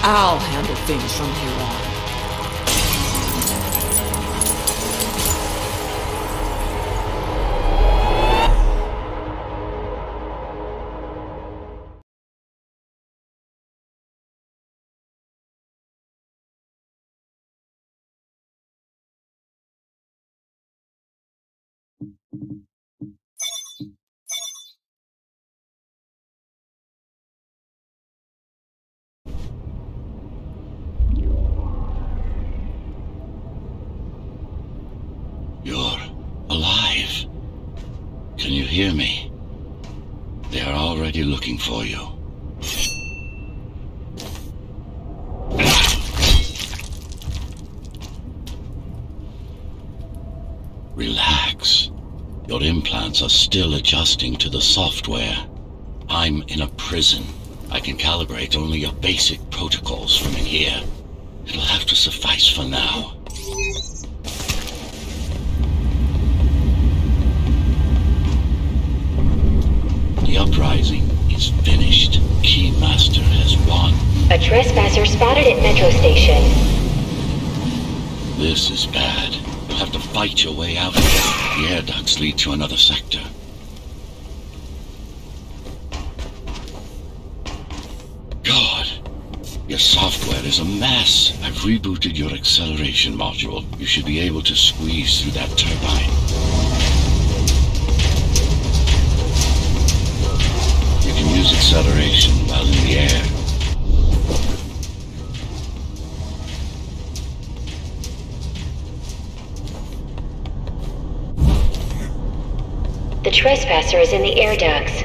I'll handle things from here on. You're alive. Can you hear me? They are already looking for you. Relax. Your implants are still adjusting to the software. I'm in a prison. I can calibrate only your basic protocols from in here. It'll have to suffice for now. The uprising is finished. Keymaster has won. A trespasser spotted at Metro Station. This is bad. You'll have to fight your way out here. The air ducts lead to another sector. God, your software is a mess. I've rebooted your acceleration module. You should be able to squeeze through that turbine. You can use acceleration while in the air. The trespasser is in the air ducts.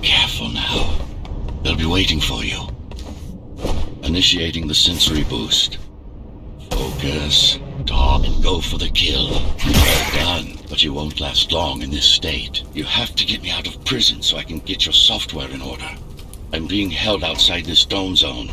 Careful now. They'll be waiting for you. Initiating the sensory boost. Focus, talk, and go for the kill. Well done, but you won't last long in this state. You have to get me out of prison so I can get your software in order. I'm being held outside this dome zone.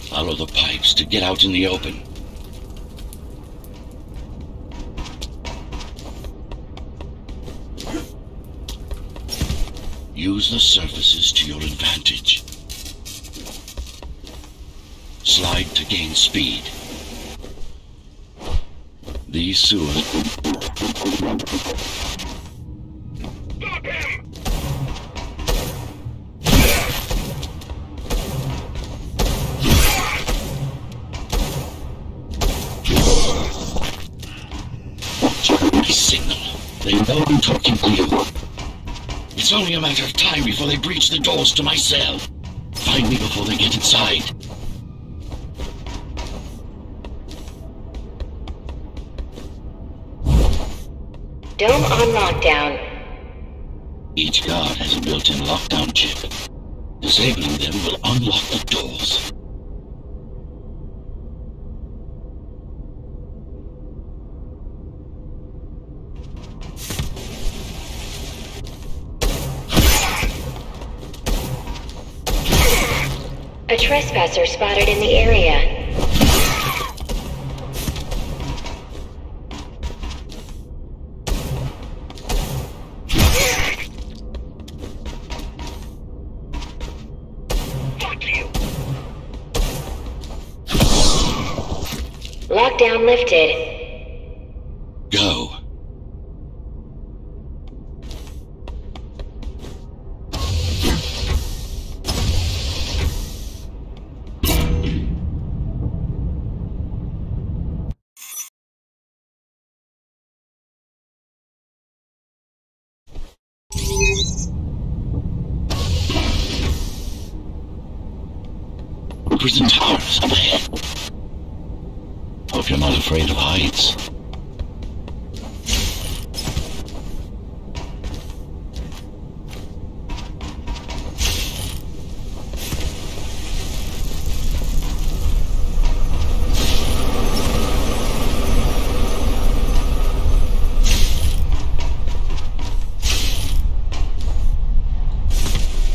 Follow the pipes to get out in the open. Use the surfaces to your advantage. Slide to gain speed. These sewers... Stop him! Signal. They know I'm talking to you. It's only a matter of time before they breach the doors to my cell. Find me before they get inside. Dome on lockdown. Each guard has a built-in lockdown chip. Disabling them will unlock the doors. A trespasser spotted in the area. Lockdown lifted. Go. Prison towers up ahead. Hope you're not afraid of heights.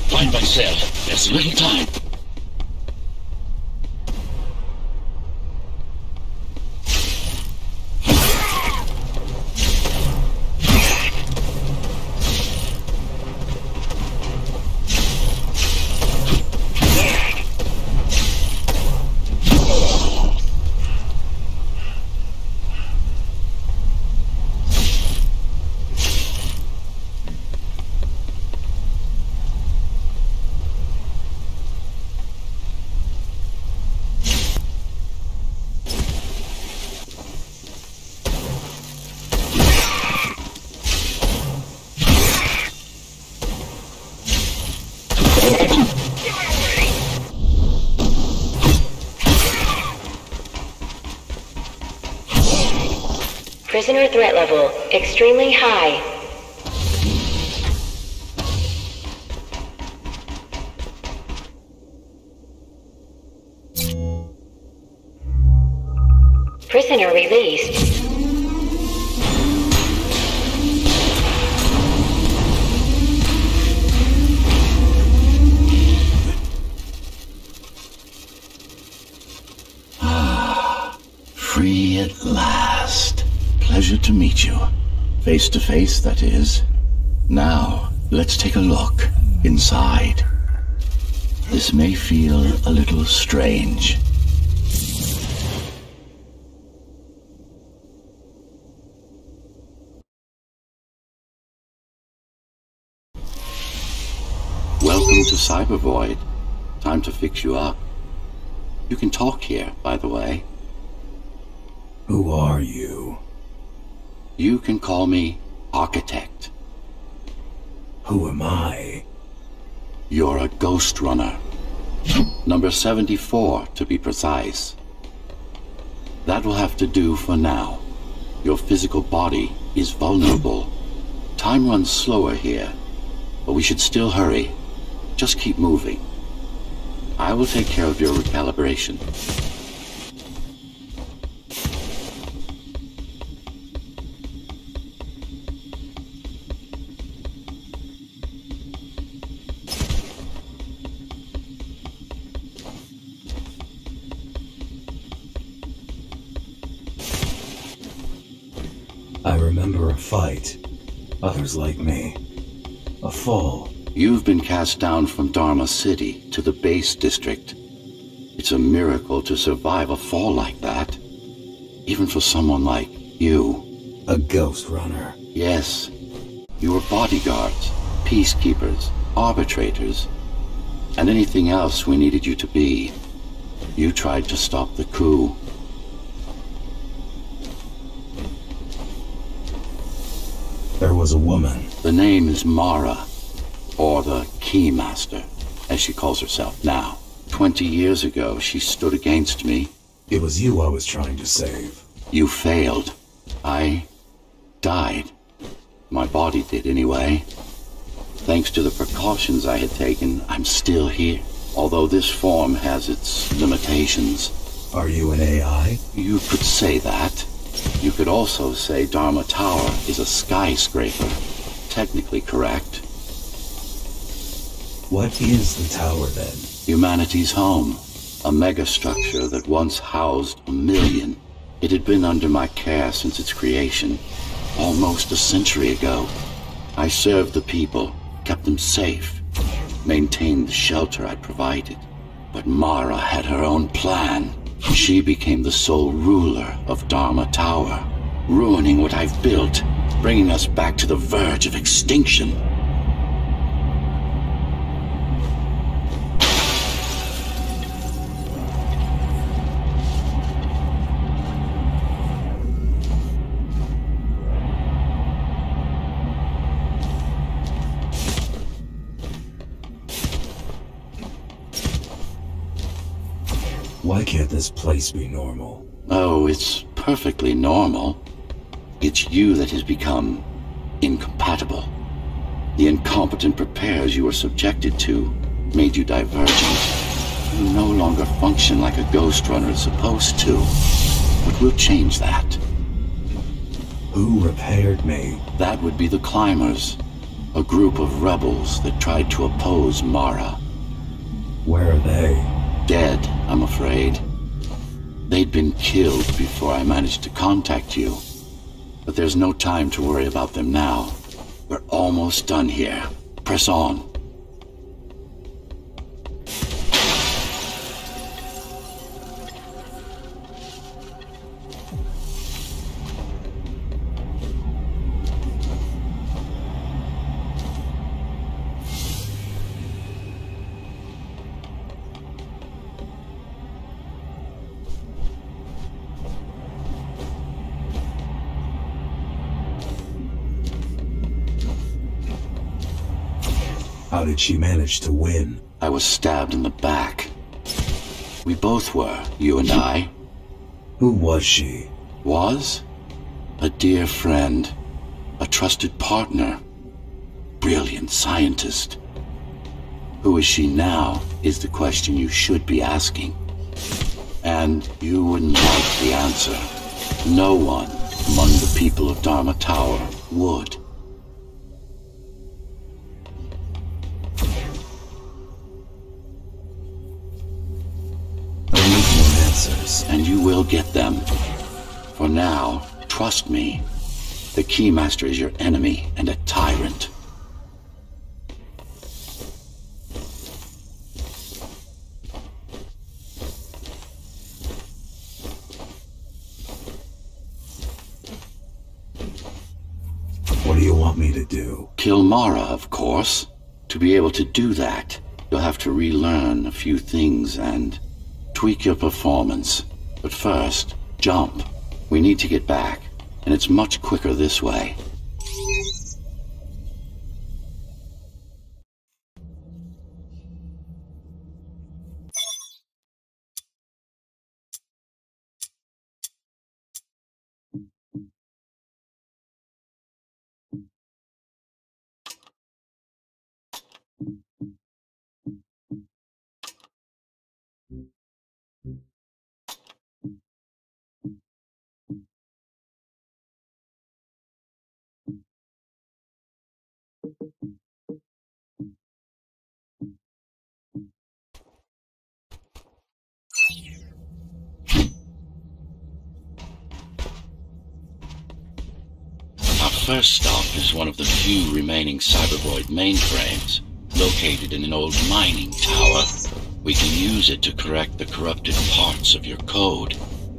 Find cell. There's little time. Prisoner threat level extremely high. Prisoner released. Free at last. Pleasure to meet you. Face to face, that is. Now, let's take a look inside. This may feel a little strange. Welcome to Cybervoid. Time to fix you up. You can talk here, by the way. Who are you? You can call me Architect. Who am I? You're a Ghostrunner. Number 74, to be precise. That will have to do for now. Your physical body is vulnerable. Time runs slower here, but we should still hurry. Just keep moving. I will take care of your recalibration. I remember a fight. Others like me. A fall. You've been cast down from Dharma City to the base district. It's a miracle to survive a fall like that. Even for someone like you. A Ghostrunner. Yes. You were bodyguards, peacekeepers, arbitrators, and anything else we needed you to be. You tried to stop the coup. There was a woman. The name is Mara, or the Keymaster, as she calls herself now. 20 years ago, she stood against me. It was you I was trying to save. You failed. I died. My body did anyway. Thanks to the precautions I had taken, I'm still here. Although this form has its limitations. Are you an AI? You could say that. You could also say Dharma Tower is a skyscraper. Technically correct. What is the tower then? Humanity's home. A megastructure that once housed 1 million. It had been under my care since its creation. Almost a century ago. I served the people, kept them safe, maintained the shelter I provided. But Mara had her own plan. She became the sole ruler of Dharma Tower, ruining what I've built, bringing us back to the verge of extinction. Why can't this place be normal? Oh, it's perfectly normal. It's you that has become incompatible. The incompetent repairs you were subjected to made you divergent. You no longer function like a Ghostrunner is supposed to. But we'll change that. Who repaired me? That would be the Climbers, a group of rebels that tried to oppose Mara. Where are they? Dead, I'm afraid. They'd been killed before I managed to contact you. But there's no time to worry about them now. We're almost done here. Press on. How did she manage to win? I was stabbed in the back. We both were, you and I. Who was she? Was? A dear friend. A trusted partner. Brilliant scientist. Who is she now is the question you should be asking. And you wouldn't like the answer. No one among the people of Dharma Tower would. And you will get them. For now, trust me. The Keymaster is your enemy and a tyrant. What do you want me to do? Kill Mara, of course. To be able to do that, you'll have to relearn a few things and tweak your performance. But first, jump. We need to get back, and it's much quicker this way. Our first stop is one of the few remaining Cybervoid mainframes, located in an old mining tower. We can use it to correct the corrupted parts of your code,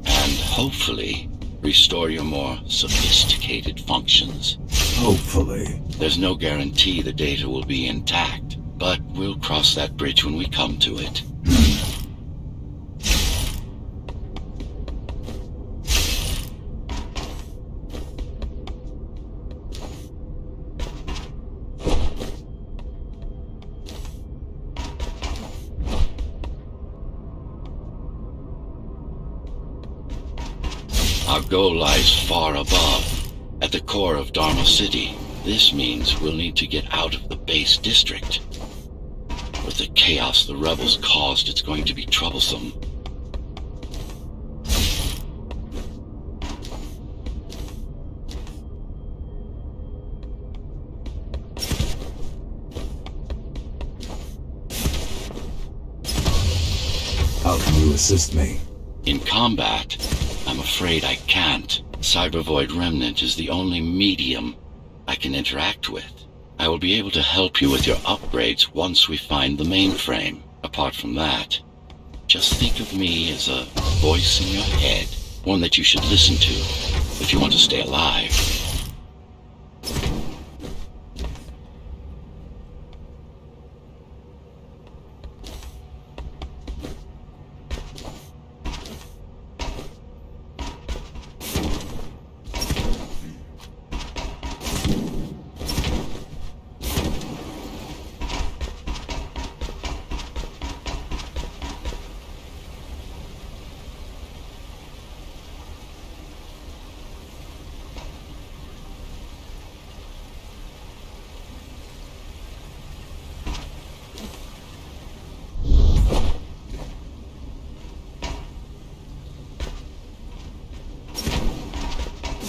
and hopefully restore your more sophisticated functions. Hopefully. There's no guarantee the data will be intact, but we'll cross that bridge when we come to it. Our goal lies far above, at the core of Dharma City. This means we'll need to get out of the base district. With the chaos the rebels caused, it's going to be troublesome. How can you assist me? In combat, I'm afraid I can't. Cybervoid Remnant is the only medium I can interact with. I will be able to help you with your upgrades once we find the mainframe. Apart from that, just think of me as a voice in your head, one that you should listen to if you want to stay alive.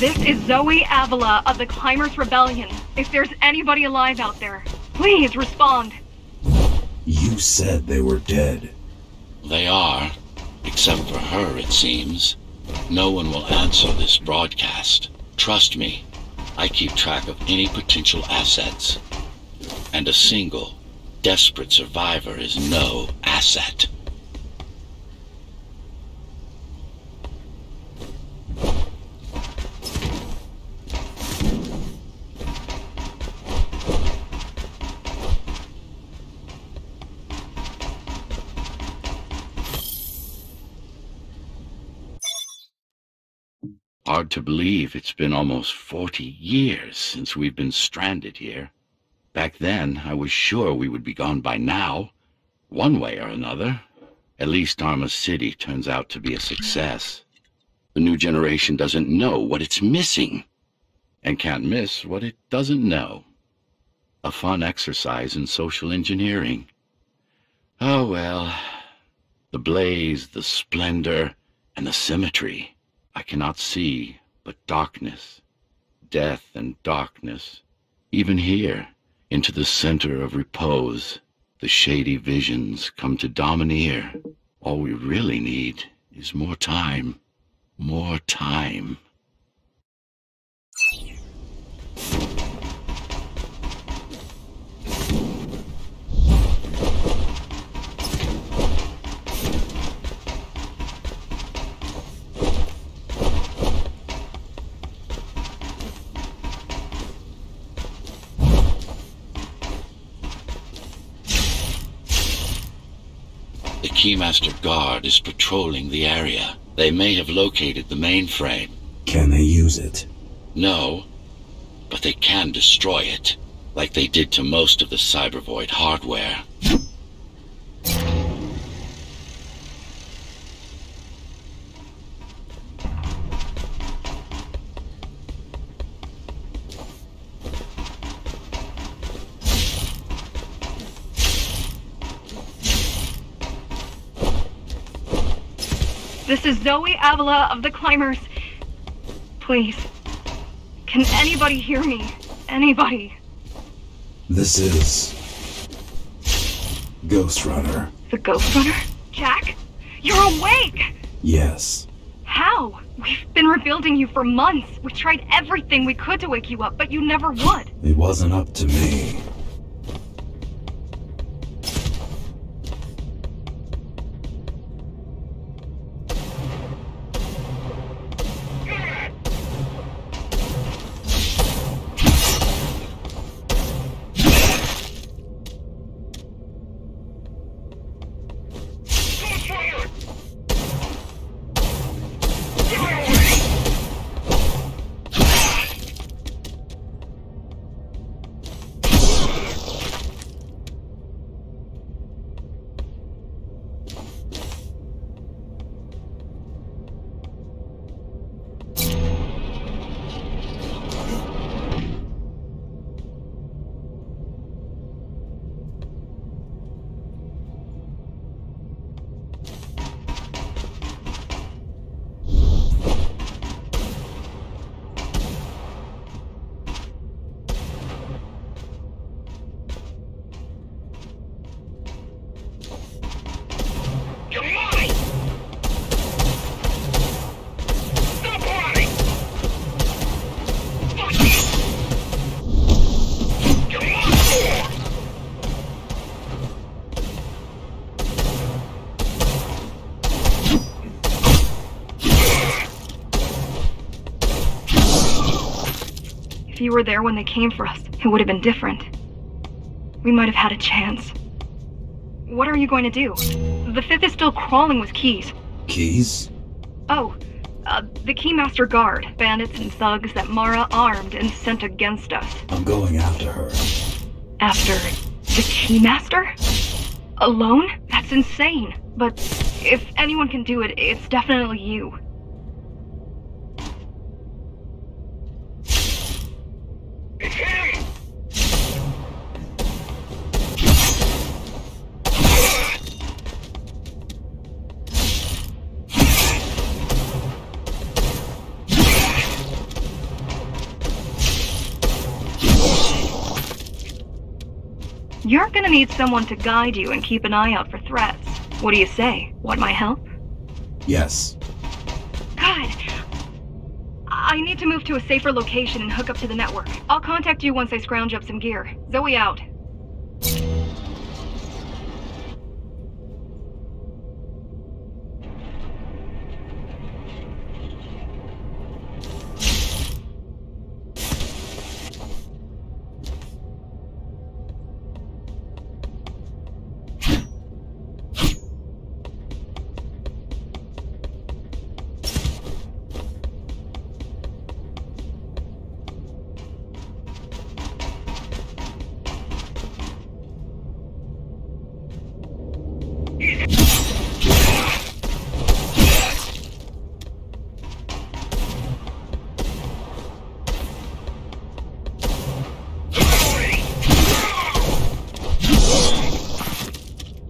This is Zoe Avila of the Climbers Rebellion. If there's anybody alive out there, please respond. You You said they were dead. They are, except for her, it seems. No one will answer this broadcast. Trust me, I keep track of any potential assets. And a single, desperate survivor is no asset. Hard to believe it's been almost 40 years since we've been stranded here. Back then, I was sure we would be gone by now, one way or another. At least Dharma City turns out to be a success. The new generation doesn't know what it's missing, and can't miss what it doesn't know. A fun exercise in social engineering. Oh well, the blaze, the splendor, and the symmetry. I cannot see but darkness, death and darkness. Even here, into the center of repose, the shady visions come to domineer. All we really need is more time. More time. The Keymaster Guard is patrolling the area. They may have located the mainframe. Can they use it? No, but they can destroy it, like they did to most of the Cybervoid hardware. This is Zoe Avila of the Climbers. Please. Can anybody hear me? Anybody? This is... Ghostrunner. The Ghostrunner? Jack? You're awake! Yes. How? We've been rebuilding you for months. We tried everything we could to wake you up, but you never would. It wasn't up to me. If you were there when they came for us, it would have been different. We might have had a chance. What are you going to do? The Fifth is still crawling with keys. Keys? Oh, the Keymaster Guard, bandits and thugs that Mara armed and sent against us. I'm going after her. After the Keymaster? Alone? That's insane. But if anyone can do it, it's definitely you. You're gonna need someone to guide you and keep an eye out for threats. What do you say? Want my help? Yes. Good. I need to move to a safer location and hook up to the network. I'll contact you once I scrounge up some gear. Zoe out.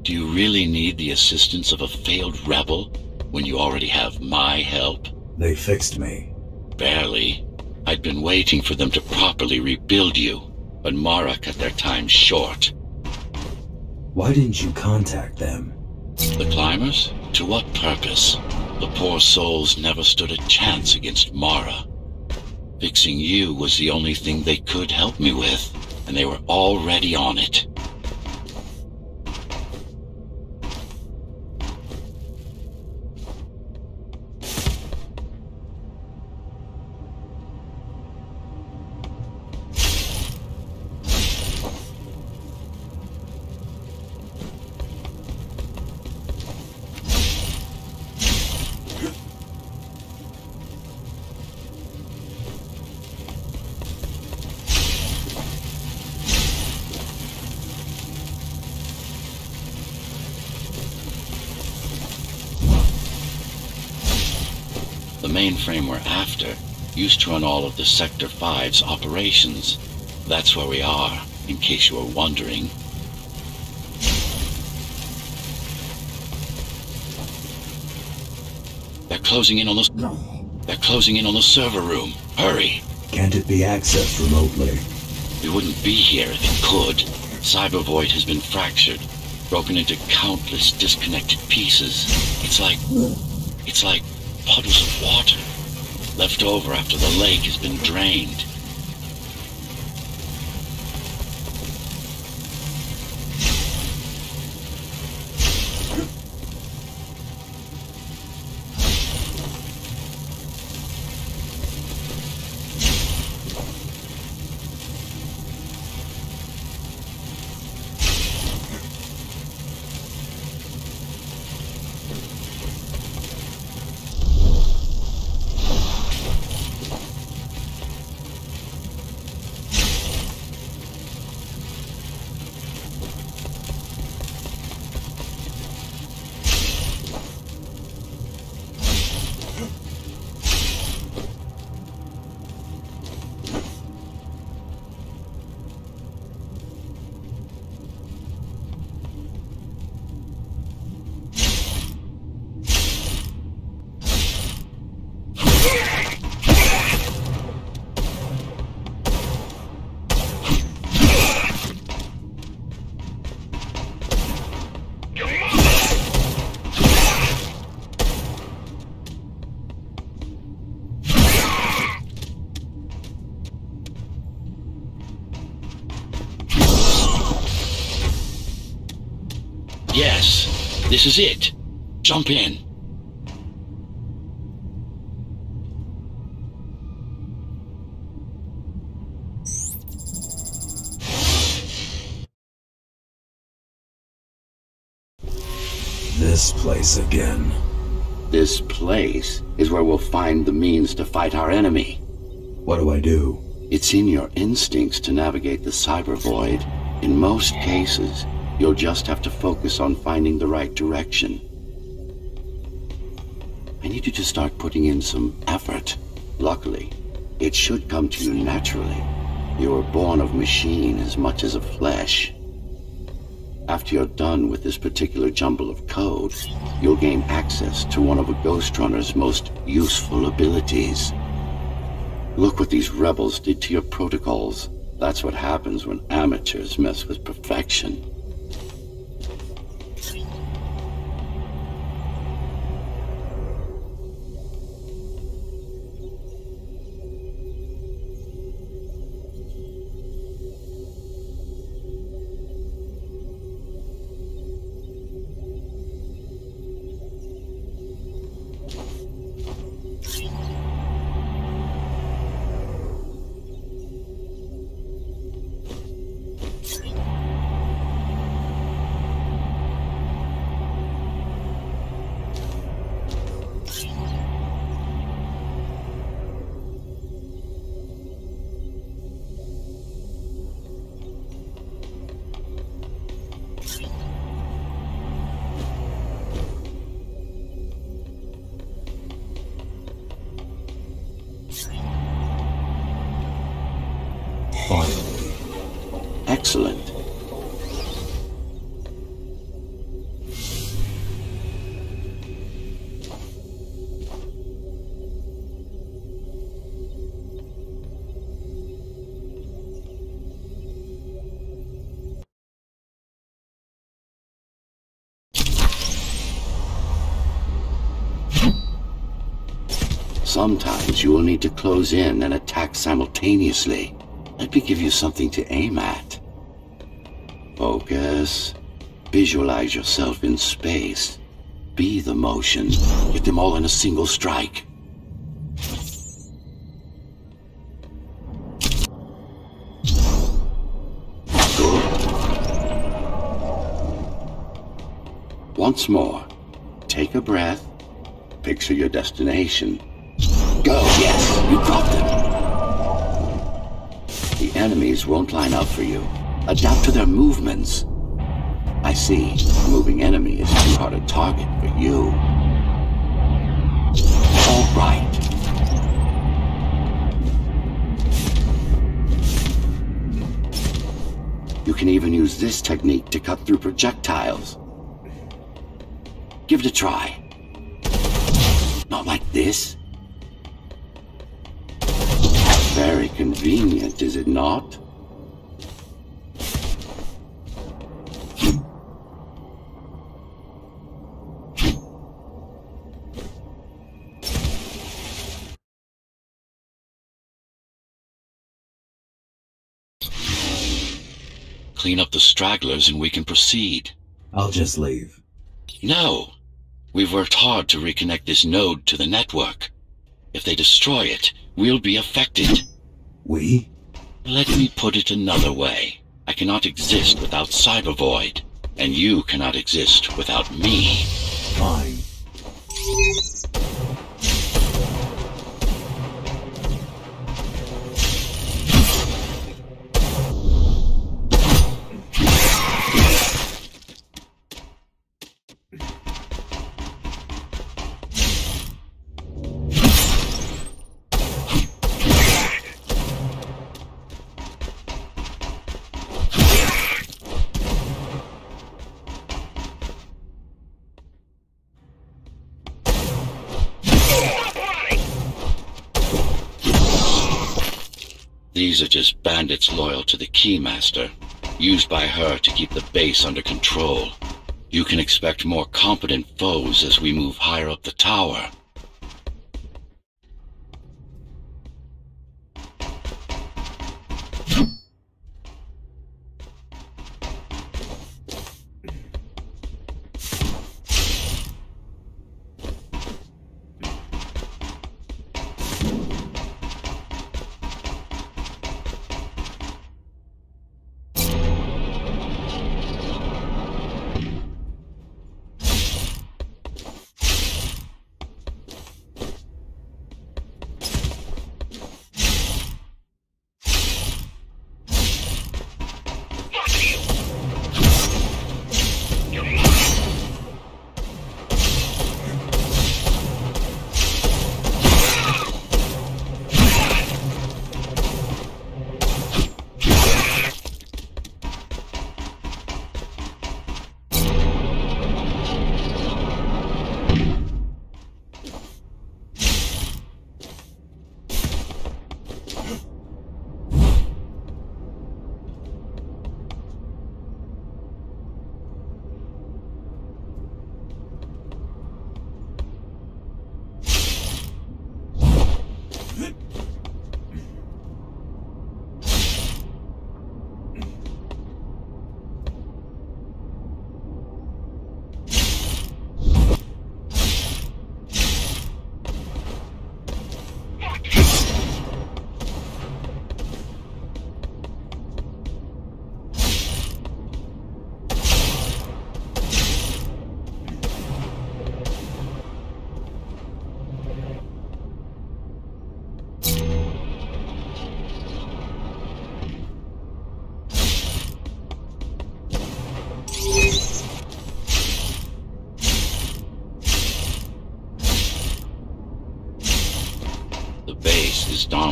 Do you really need the assistance of a failed rebel when you already have my help? They fixed me. Barely. I'd been waiting for them to properly rebuild you, but Mara cut their time short. Why didn't you contact them? The climbers? To what purpose? The poor souls never stood a chance against Mara. Fixing you was the only thing they could help me with, and they were already on it. The mainframe we're after used to run all of the Sector 5's operations. That's where we are, in case you were wondering. They're closing in on the server room. Hurry! Can't it be accessed remotely? We wouldn't be here if it could. Cybervoid has been fractured, broken into countless disconnected pieces. It's like puddles of water, left over after the lake has been drained. Yes, this is it. Jump in. This place again. This place is where we'll find the means to fight our enemy. What do I do? It's in your instincts to navigate the cyber void. In most cases, you'll just have to focus on finding the right direction. I need you to start putting in some effort. Luckily, it should come to you naturally. You were born of machine as much as of flesh. After you're done with this particular jumble of code, you'll gain access to one of a Ghostrunner's most useful abilities. Look what these rebels did to your protocols. That's what happens when amateurs mess with perfection. Excellent. Sometimes you will need to close in and attack simultaneously. Let me give you something to aim at. Focus. Visualize yourself in space. Be the motion. Get them all in a single strike. Good. Once more. Take a breath. Picture your destination. Go, yes, you got them. The enemies won't line up for you. Adapt to their movements. I see. A moving enemy is too hard a target for you. All right. You can even use this technique to cut through projectiles. Give it a try. Not like this. Very convenient, is it not? Clean up the stragglers and we can proceed. I'll just leave. No. We've worked hard to reconnect this node to the network. If they destroy it, we'll be affected. We? Let me put it another way. I cannot exist without Cybervoid, and you cannot exist without me. Fine. These are just bandits loyal to the Keymaster, used by her to keep the base under control. You can expect more competent foes as we move higher up the tower.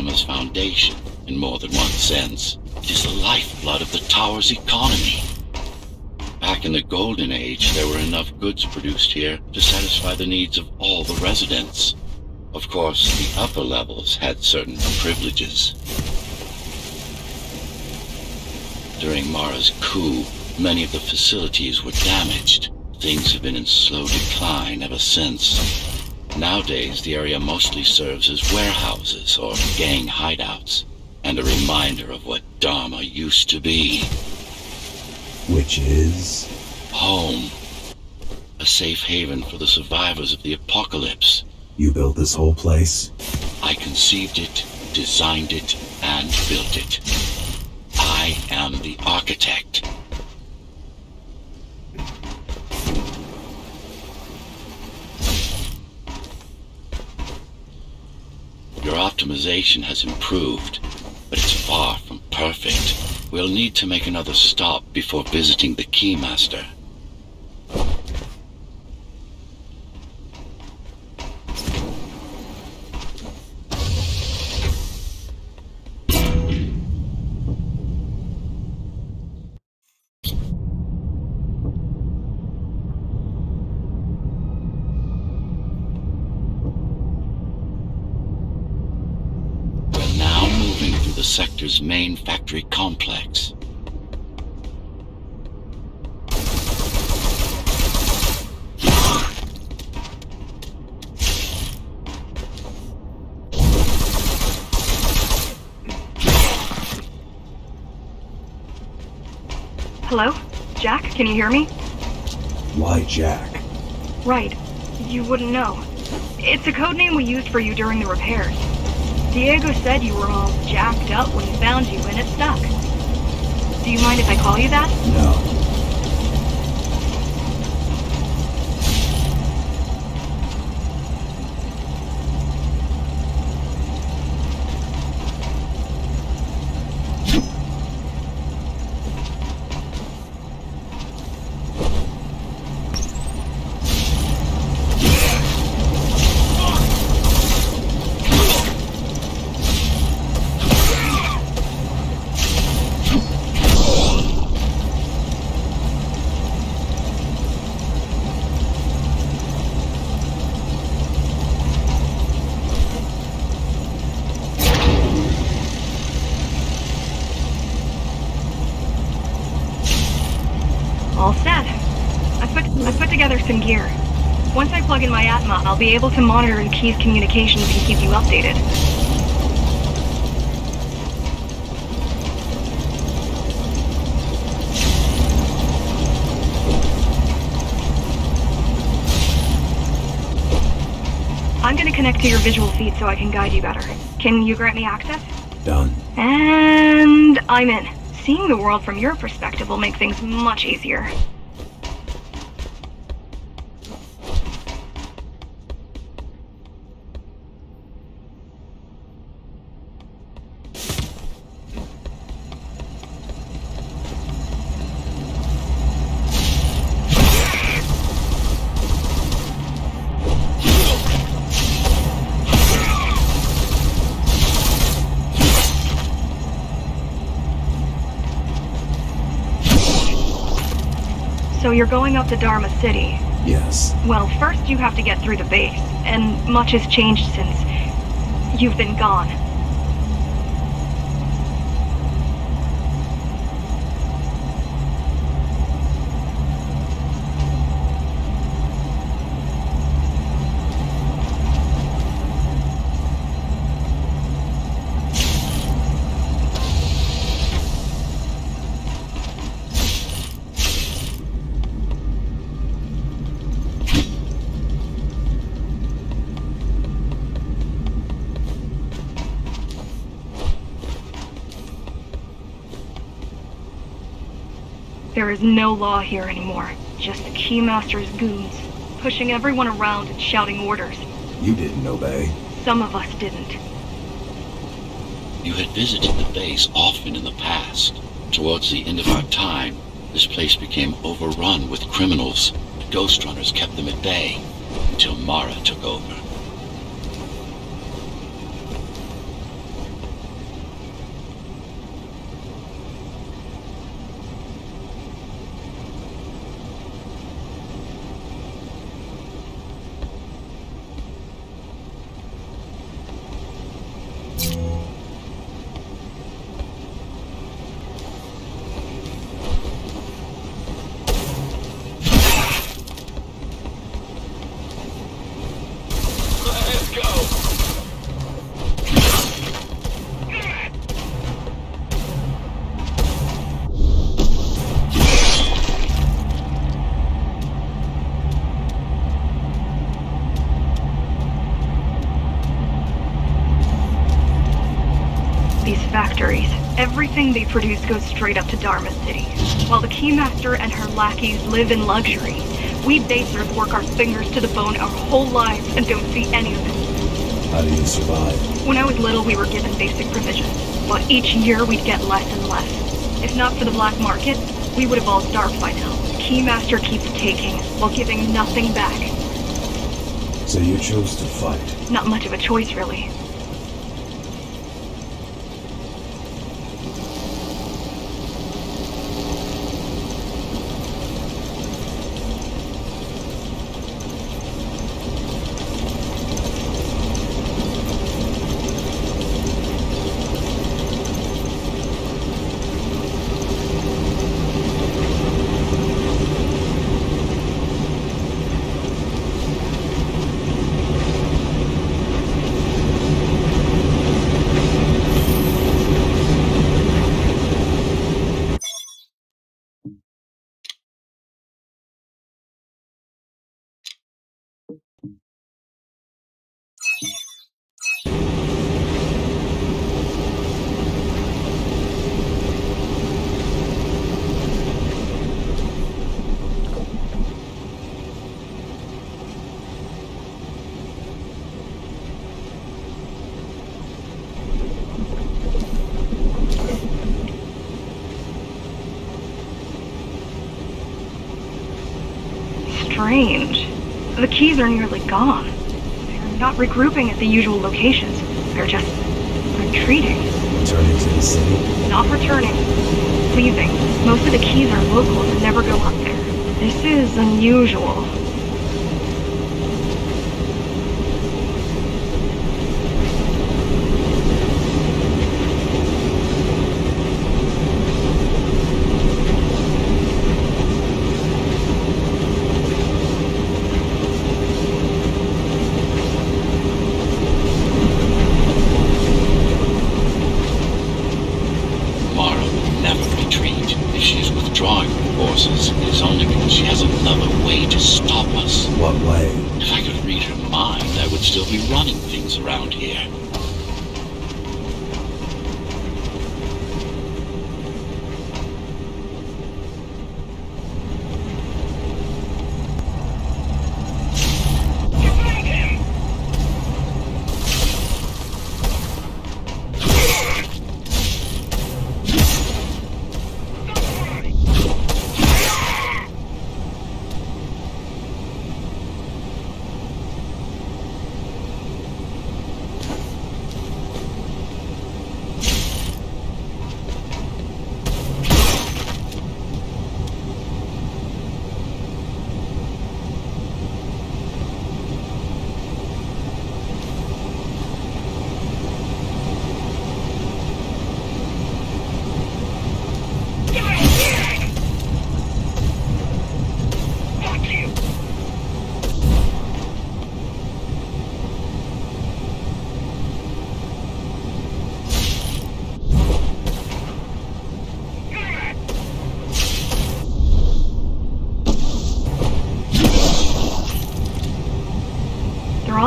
Dharma's foundation, in more than one sense. It is the lifeblood of the tower's economy. Back in the Golden Age, there were enough goods produced here to satisfy the needs of all the residents. Of course, the upper levels had certain privileges. During Mara's coup, many of the facilities were damaged. Things have been in slow decline ever since. Nowadays, the area mostly serves as warehouses or gang hideouts, and a reminder of what Dharma used to be. Which is? Home. A safe haven for the survivors of the apocalypse. You built this whole place? I conceived it, designed it, and built it. I am the architect. Your optimization has improved, but it's far from perfect. We'll need to make another stop before visiting the Keymaster. The sector's main factory complex. Hello? Jack, can you hear me? Why Jack? Right. You wouldn't know. It's a code name we used for you during the repairs. Diego said you were all jacked up when he found you, and it stuck. Do you mind if I call you that? No. All set. I put together some gear. Once I plug in my Atma, I'll be able to monitor the Key's communications and keep you updated. I'm gonna connect to your visual feed so I can guide you better. Can you grant me access? Done. And I'm in. Seeing the world from your perspective will make things much easier. So you're going up to Dharma City? Yes. Well, first you have to get through the base, and much has changed since you've been gone. There is no law here anymore. Just the Keymaster's goons, pushing everyone around and shouting orders. You didn't obey. Some of us didn't. You had visited the base often in the past. Towards the end of our time, this place became overrun with criminals. The Ghostrunners kept them at bay until Mara took over. These factories, everything they produce goes straight up to Dharma City. While the Keymaster and her lackeys live in luxury, we basers work our fingers to the bone our whole lives and don't see any of it. How do you survive? When I was little, we were given basic provisions, but each year we'd get less and less. If not for the black market, we would have all starved by now. Keymaster keeps taking, while giving nothing back. So you chose to fight? Not much of a choice, really. Strange. The keys are nearly gone. They're not regrouping at the usual locations. They're just retreating. Returning to the city? Not returning. Leaving. Most of the keys are local and never go up there. This is unusual. What way? If I could read her mind, I would still be running things around here.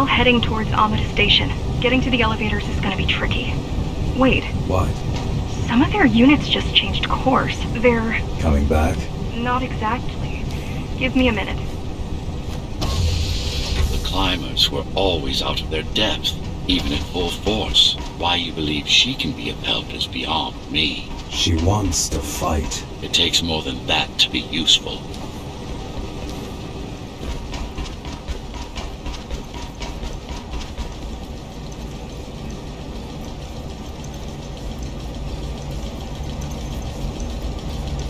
Heading towards Amida Station. Getting to the elevators is gonna be tricky. Wait. What? Some of their units just changed course. They're... Coming back? Not exactly. Give me a minute. The climbers were always out of their depth, even at full force. Why you believe she can be of help is beyond me. She wants to fight. It takes more than that to be useful.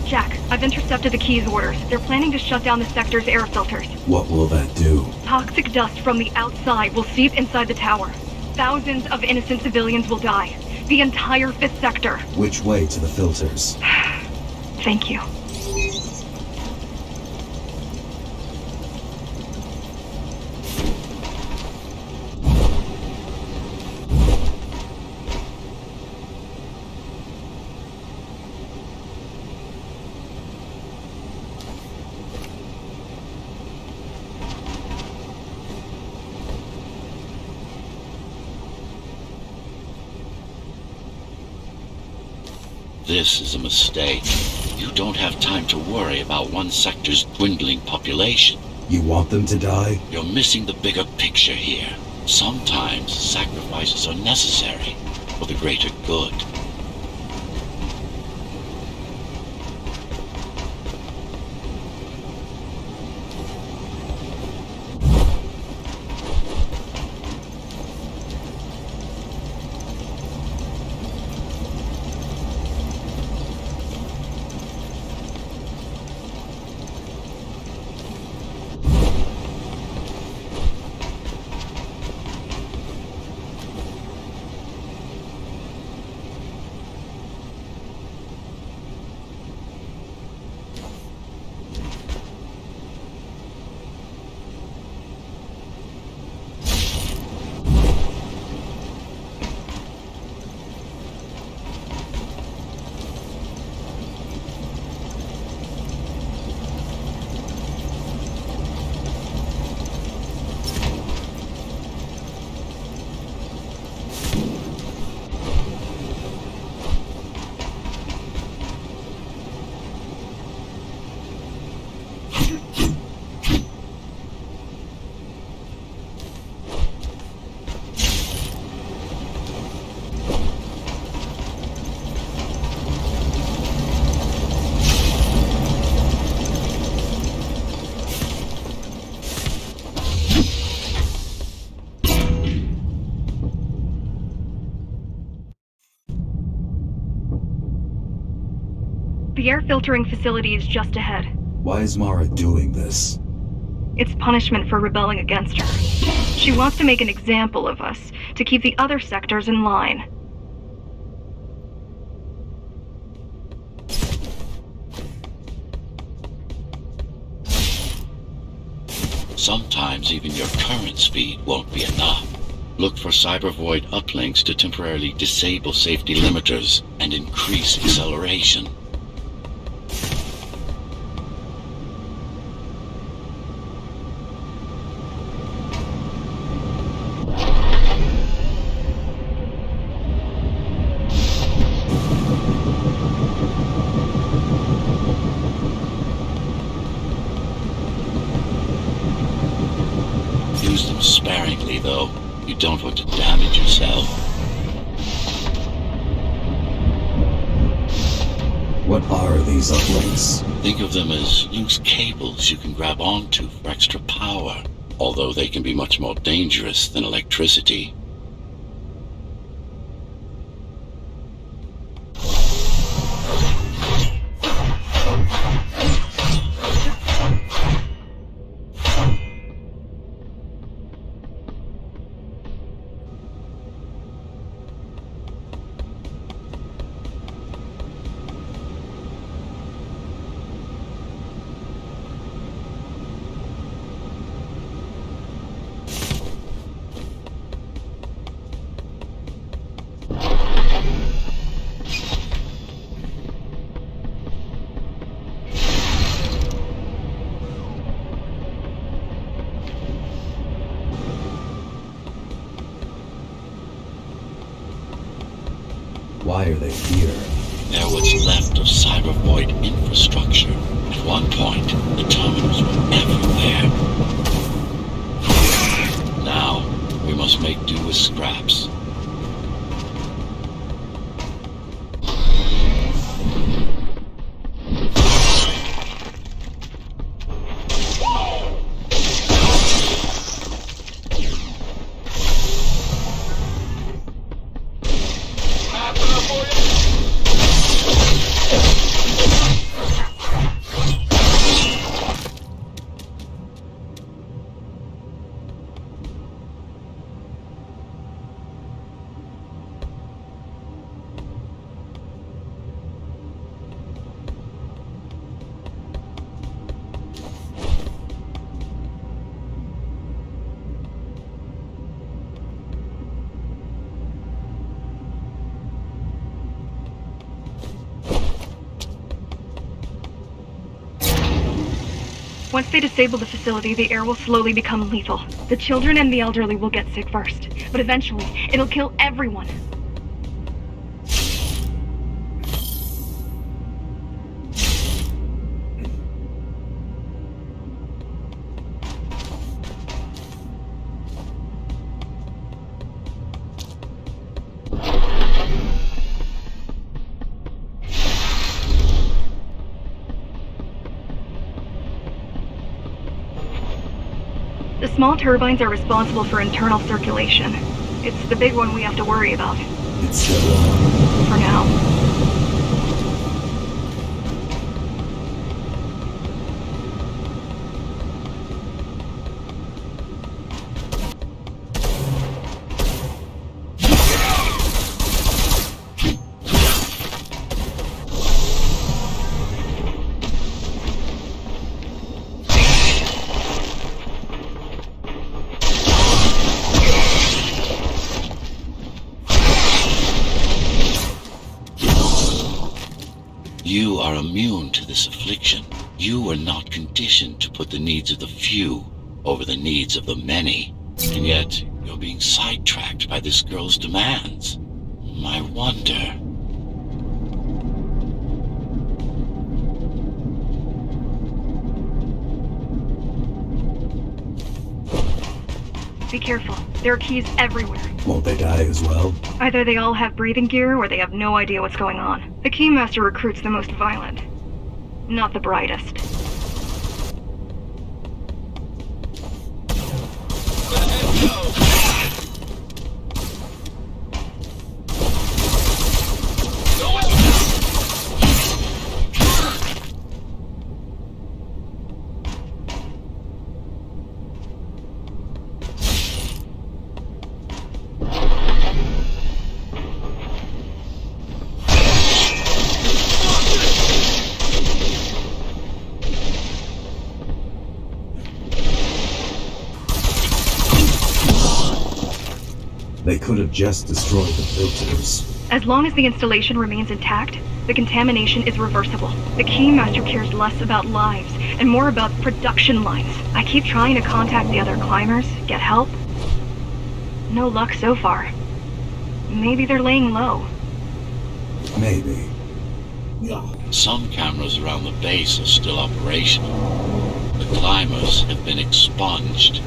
Jack, I've intercepted the Key's orders. They're planning to shut down the sector's air filters. What will that do? Toxic dust from the outside will seep inside the tower. Thousands of innocent civilians will die. The entire 5th sector. Which way to the filters? Thank you. This is a mistake. You don't have time to worry about one sector's dwindling population. You want them to die? You're missing the bigger picture here. Sometimes sacrifices are necessary for the greater good. The air filtering facility is just ahead. Why is Mara doing this? It's punishment for rebelling against her. She wants to make an example of us, to keep the other sectors in line. Sometimes even your current speed won't be enough. Look for cybervoid uplinks to temporarily disable safety limiters and increase acceleration. Use them sparingly, though. You don't want to damage yourself. What are these uplinks? Think of them as loose cables you can grab onto for extra power, although they can be much more dangerous than electricity. Why are they here? They're what's left of cybervoid infrastructure. At one point, the terminals were everywhere. Now, we must make do with scraps. Once they disable the facility, the air will slowly become lethal. The children and the elderly will get sick first, but eventually, it'll kill everyone. small turbines are responsible for internal circulation. It's the big one we have to worry about. It's still on. For now. You are immune to this affliction. You were not conditioned to put the needs of the few over the needs of the many. And yet, you're being sidetracked by this girl's demands. I wonder... Be careful. There are keys everywhere. Won't they die as well? Either they all have breathing gear, or they have no idea what's going on. The Keymaster recruits the most violent. Not the brightest. They could have just destroyed the filters. As long as the installation remains intact, the contamination is reversible. The Keymaster cares less about lives and more about production lines. I keep trying to contact the other climbers, get help. No luck so far. Maybe they're laying low. Maybe. Some cameras around the base are still operational. The climbers have been expunged.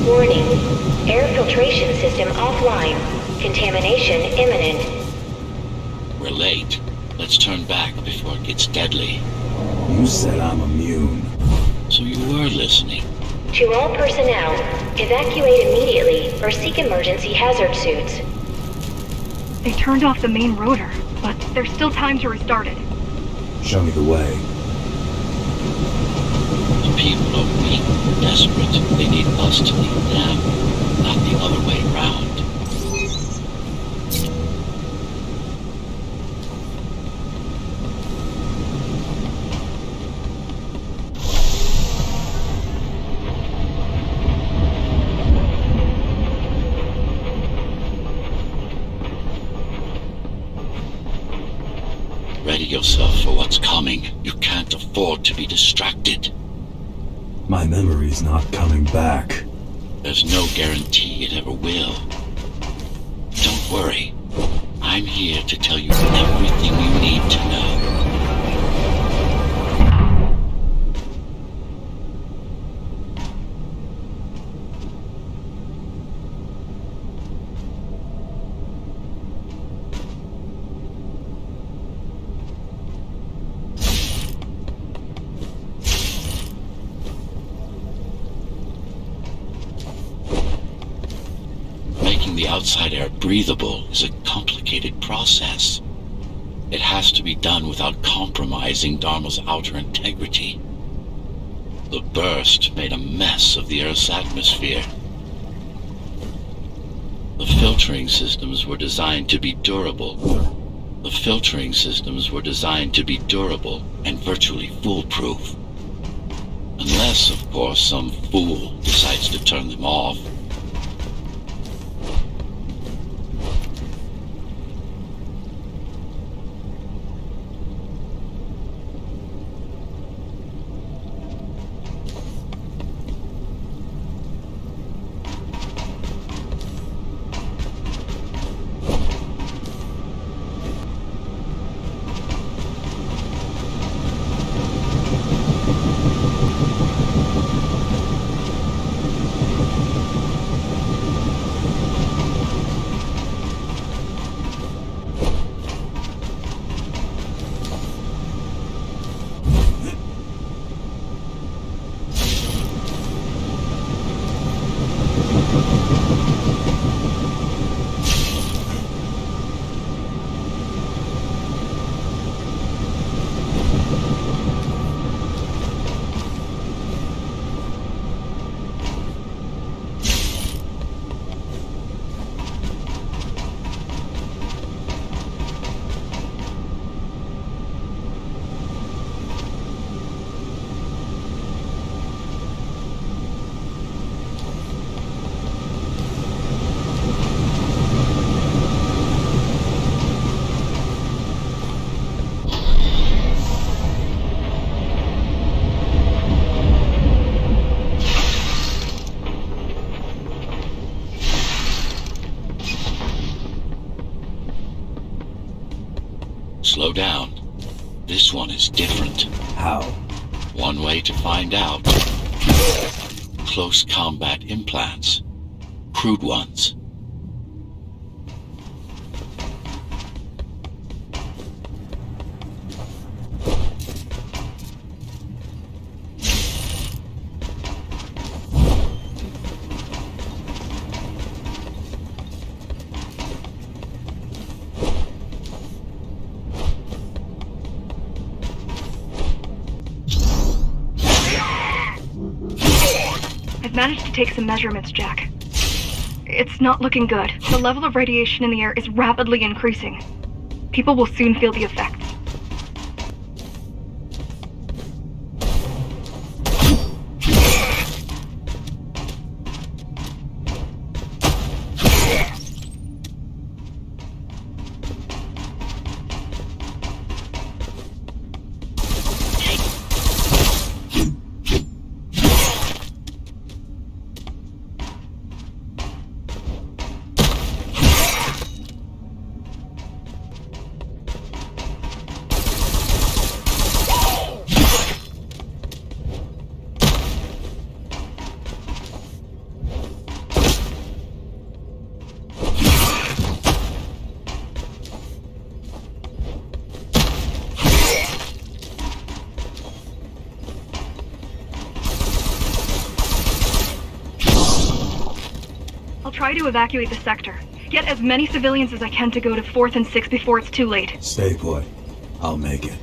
Warning. Air filtration system offline. Contamination imminent. We're late. Let's turn back before it gets deadly. You said I'm immune. So you were listening. To all personnel, evacuate immediately or seek emergency hazard suits. They turned off the main rotor, but there's still time to restart it. Show me the way. The people are weak, desperate. They need us to lead them, not the other way around. Ready yourself for what's coming. You can't afford to be distracted. My memory's not coming back. There's no guarantee it ever will. Don't worry. I'm here to tell you everything you need to know. Making the outside air breathable is a complicated process. It has to be done without compromising Dharma's outer integrity. The burst made a mess of the Earth's atmosphere. The filtering systems were designed to be durable. The filtering systems were designed to be durable and virtually foolproof. Unless, of course, some fool decides to turn them off. Slow down. This one is different. How? One way to find out. Close combat implants. Crude ones. I've managed to take some measurements, Jack. It's not looking good. The level of radiation in the air is rapidly increasing. People will soon feel the effects. Try to evacuate the sector. Get as many civilians as I can to go to 4th and 6th before it's too late. Stay put. I'll make it.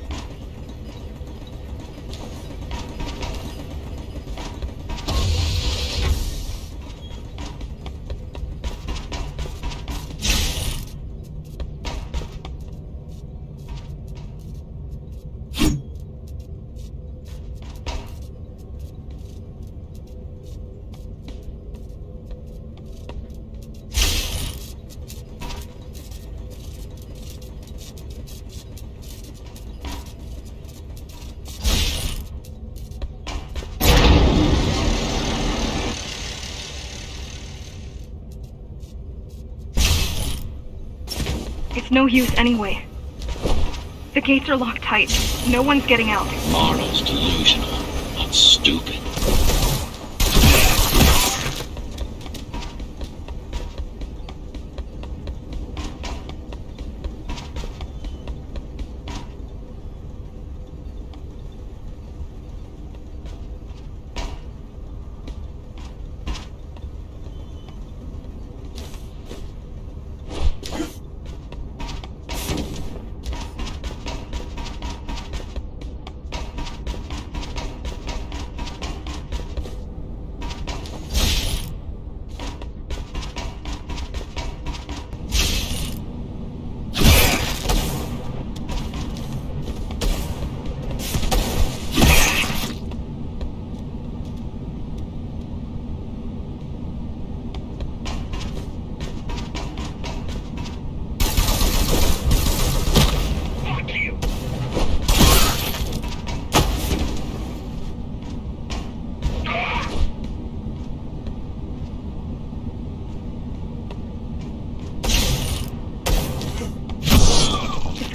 It's no use anyway. The gates are locked tight. No one's getting out. Marlo's delusional, not stupid.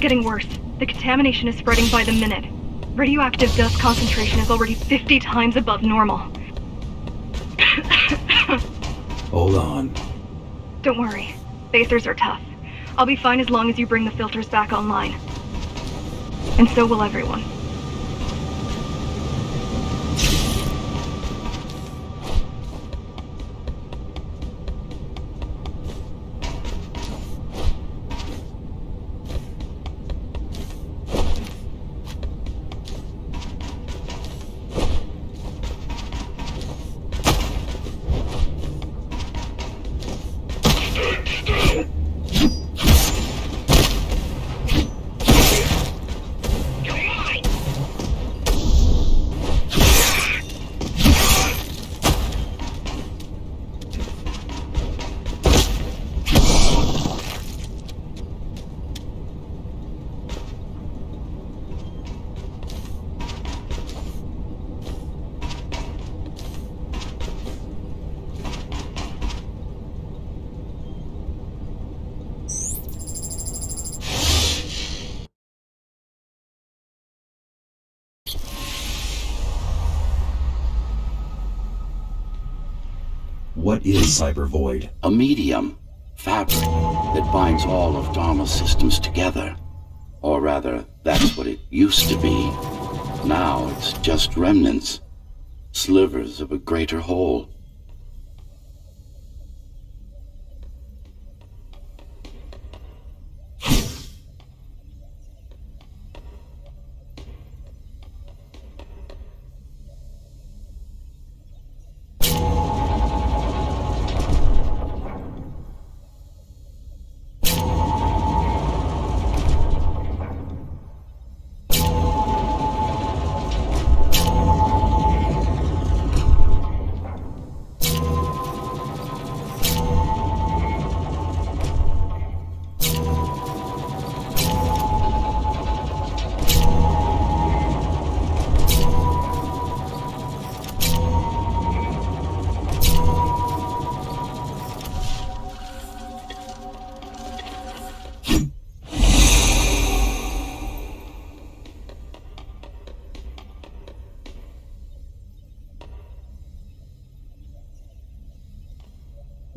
getting worse. The contamination is spreading by the minute. Radioactive dust concentration is already 50 times above normal. Hold on. Don't worry. Spacers are tough. I'll be fine as long as you bring the filters back online. And so will everyone. What is Cyber Void? A medium, fabric, that binds all of Dharma's systems together. Or rather, that's what it used to be. Now it's just remnants, slivers of a greater whole.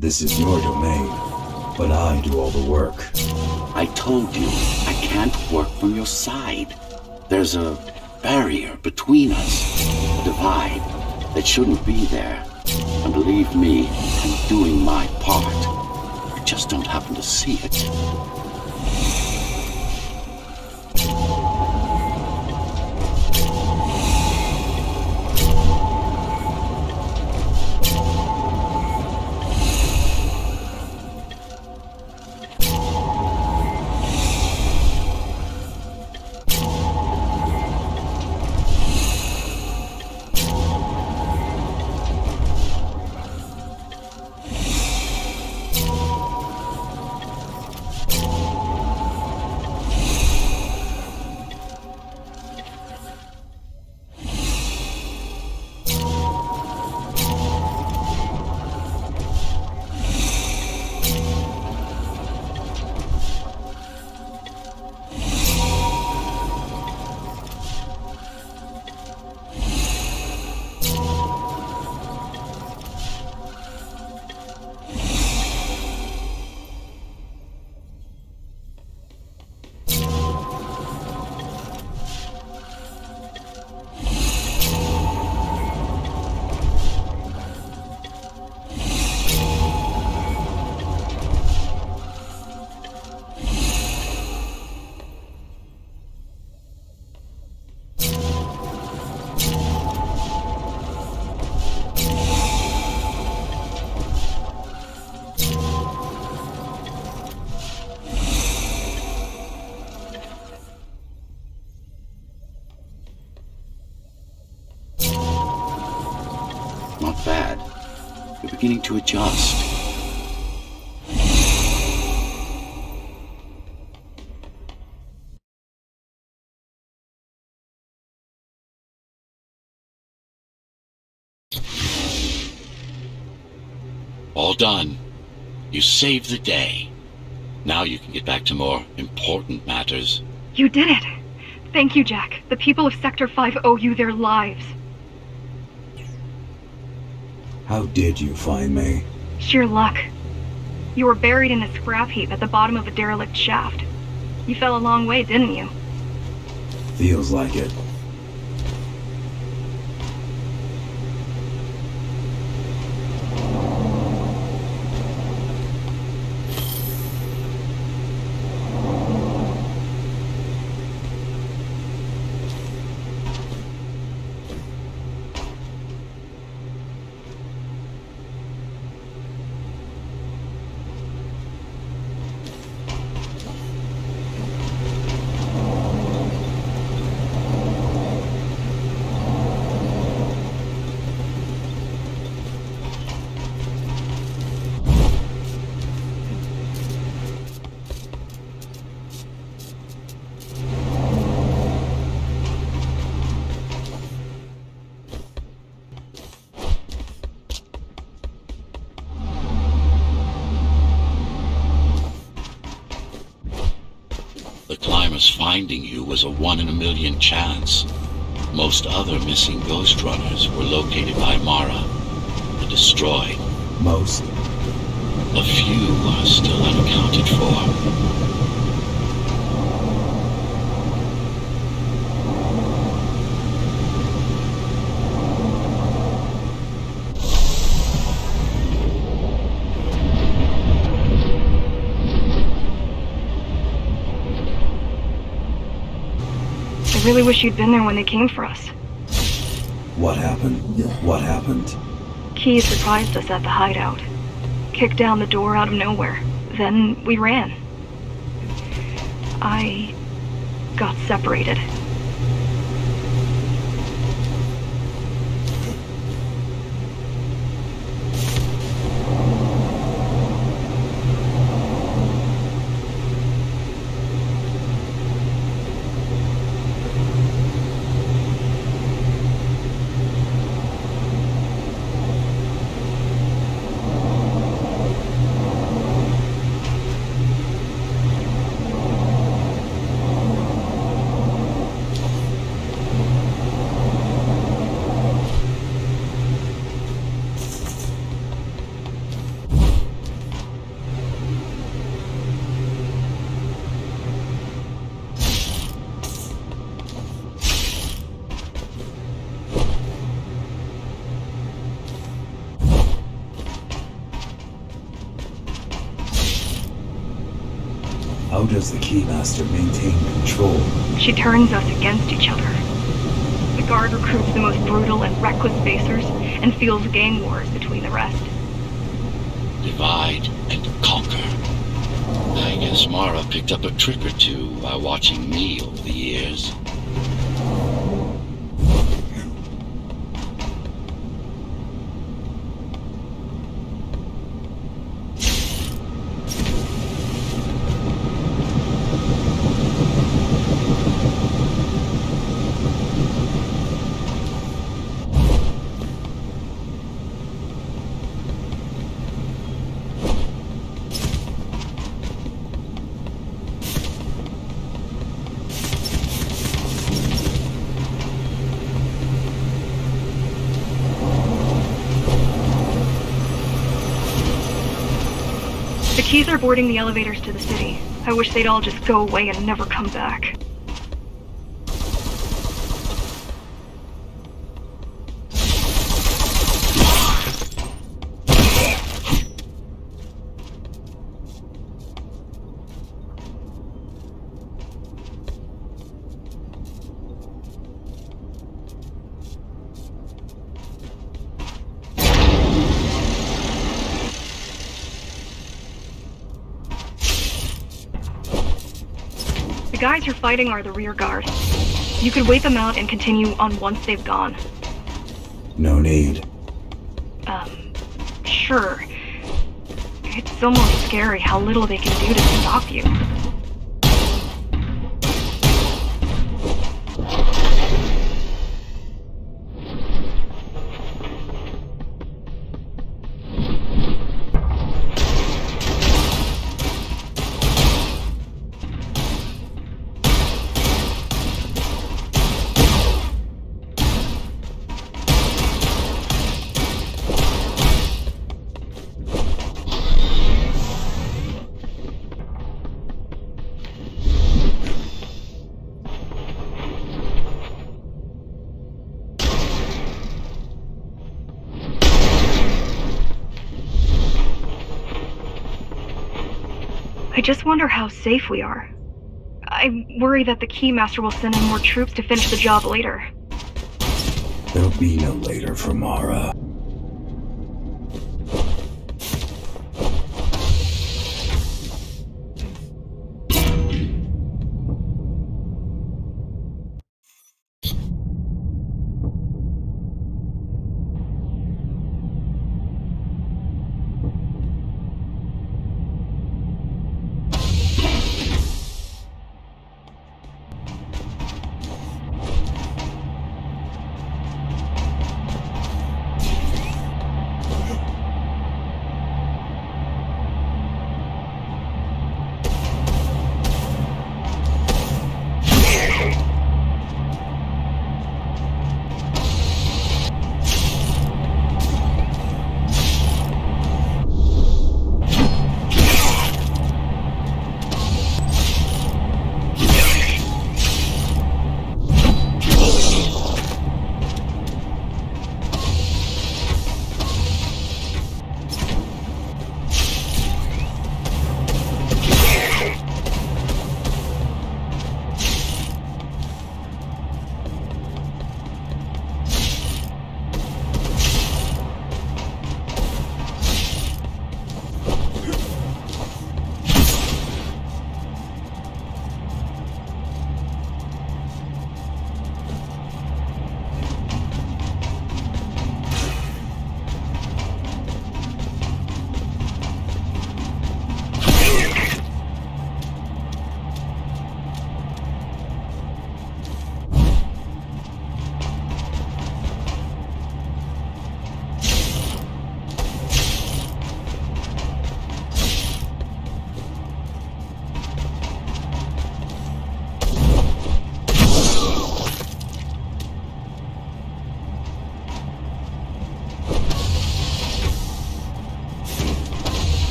This is your domain, but I do all the work. I told you, I can't work from your side. There's a barrier between us, a divide that shouldn't be there. And believe me, I'm doing my part. I just don't happen to see it. Not bad. You're beginning to adjust. All done. You saved the day. Now you can get back to more important matters. You did it! Thank you, Jack. The people of Sector 5 owe you their lives. How did you find me? Sheer luck. You were buried in a scrap heap at the bottom of a derelict shaft. You fell a long way, didn't you? Feels like it. Finding you was a 1 in a million chance. Most other missing Ghostrunners were located by Mara and destroyed. Most? A few are still unaccounted for. I really wish you'd been there when they came for us. What happened? What happened? Key surprised us at the hideout. Kicked down the door out of nowhere. Then we ran. I got separated. How does the Keymaster maintain control? She turns us against each other. The Guard recruits the most brutal and reckless facers and fuels gang wars between the rest. Divide and conquer. I guess Mara picked up a trick or two by watching me over the years. The Keys are boarding the elevators to the city. I wish they'd all just go away and never come back. The guys you're fighting are the rear guard. You could wait them out and continue on once they've gone. No need. Sure. It's almost scary how little they can do to stop you. I just wonder how safe we are. I worry that the Keymaster will send in more troops to finish the job later. There'll be no later for Mara.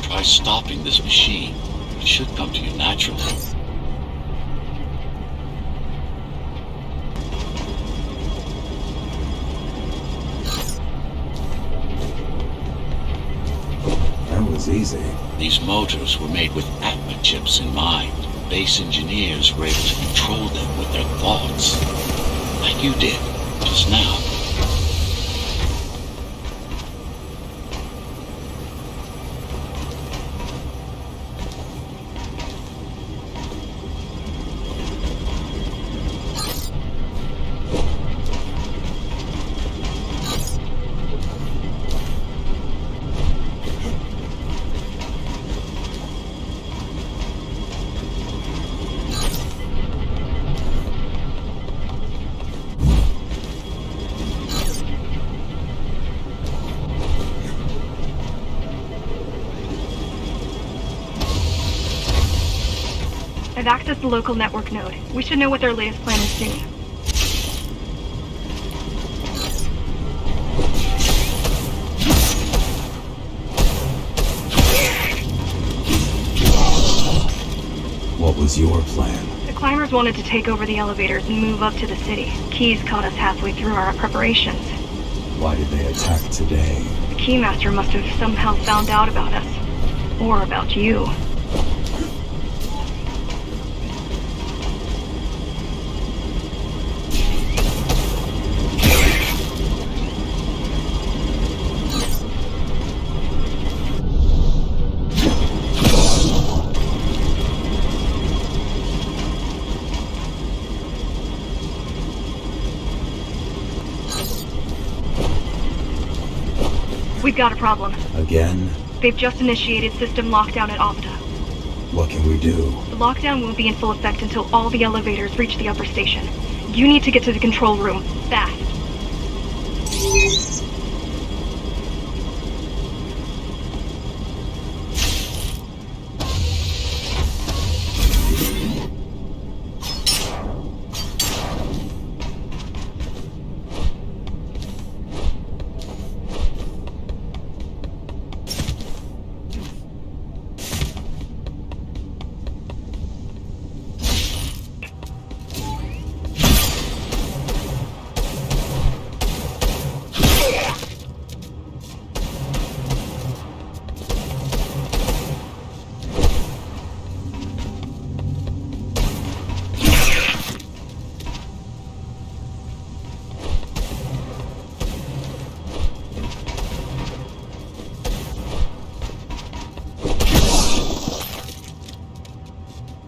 Try stopping this machine. It should come to you naturally. That was easy. These motors were made with Atma chips in mind. Base engineers were able to control them with their thoughts. Like you did, just now. I've accessed the local network node. We should know what their latest plan is soon. What was your plan? The climbers wanted to take over the elevators and move up to the city. Keys caught us halfway through our preparations. Why did they attack today? The Keymaster must have somehow found out about us. Or about you. We've got a problem. Again? They've just initiated system lockdown at Opta. What can we do? The lockdown won't be in full effect until all the elevators reach the upper station. You need to get to the control room, fast.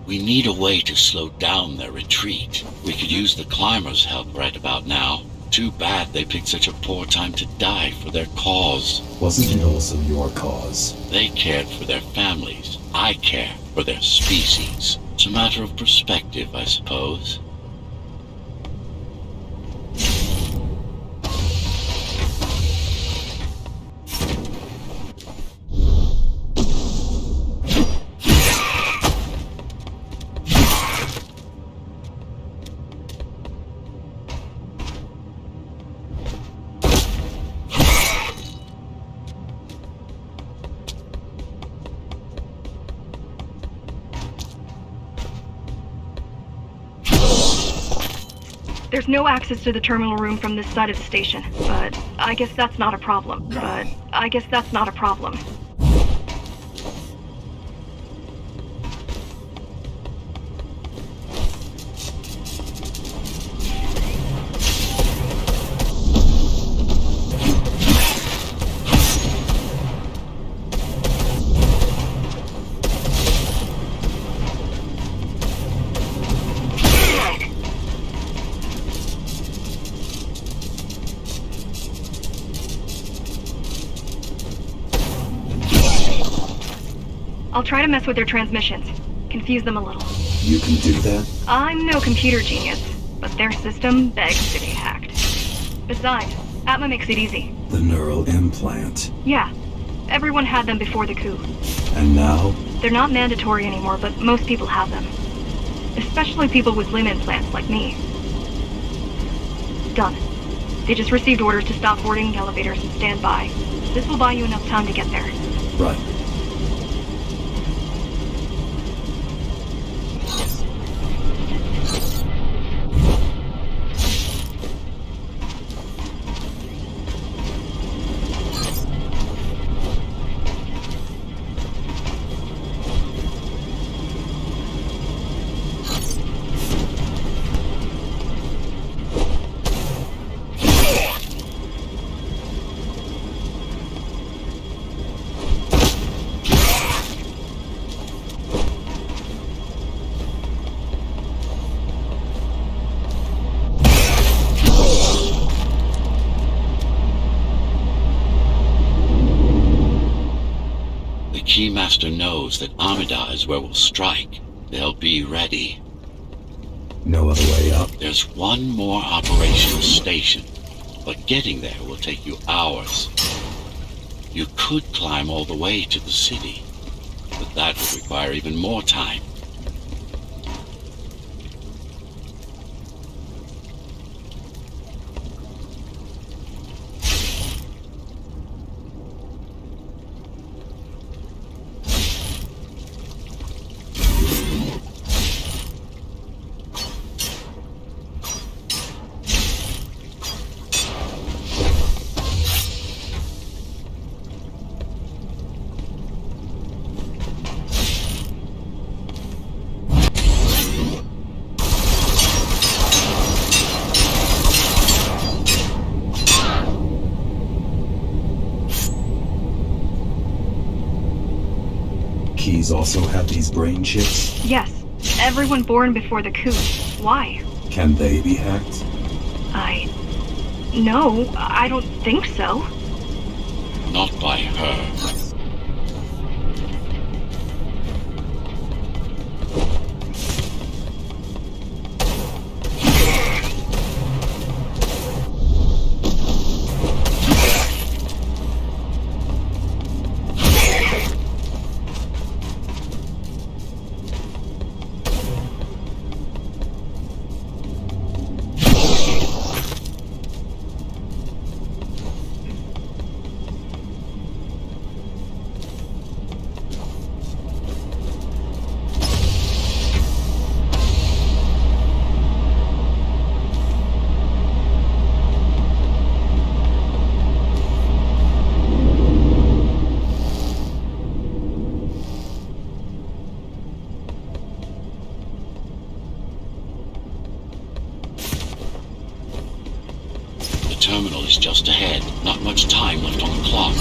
We need a way to slow down their retreat. We could use the climbers' help right about now. Too bad they picked such a poor time to die for their cause. Wasn't it also your cause? They cared for their families. I care for their species. It's a matter of perspective, I suppose. There's no access to the terminal room from this side of the station, but I guess that's not a problem. I'll try to mess with their transmissions. Confuse them a little. You can do that? I'm no computer genius, but their system begs to be hacked. Besides, Atma makes it easy. The neural implant. Yeah. Everyone had them before the coup. And now? They're not mandatory anymore, but most people have them. Especially people with limb implants like me. Done. They just received orders to stop boarding elevators and stand by. This will buy you enough time to get there. Right. Keymaster knows that Amida is where we'll strike. They'll be ready. No other way up? There's one more operational station, but getting there will take you hours. You could climb all the way to the city, but that would require even more time. Keys also have these brain chips? Yes. Everyone born before the coup. Why? Can they be hacked? No, I don't think so. Not by her. Terminal is just ahead. Not much time left on the clock.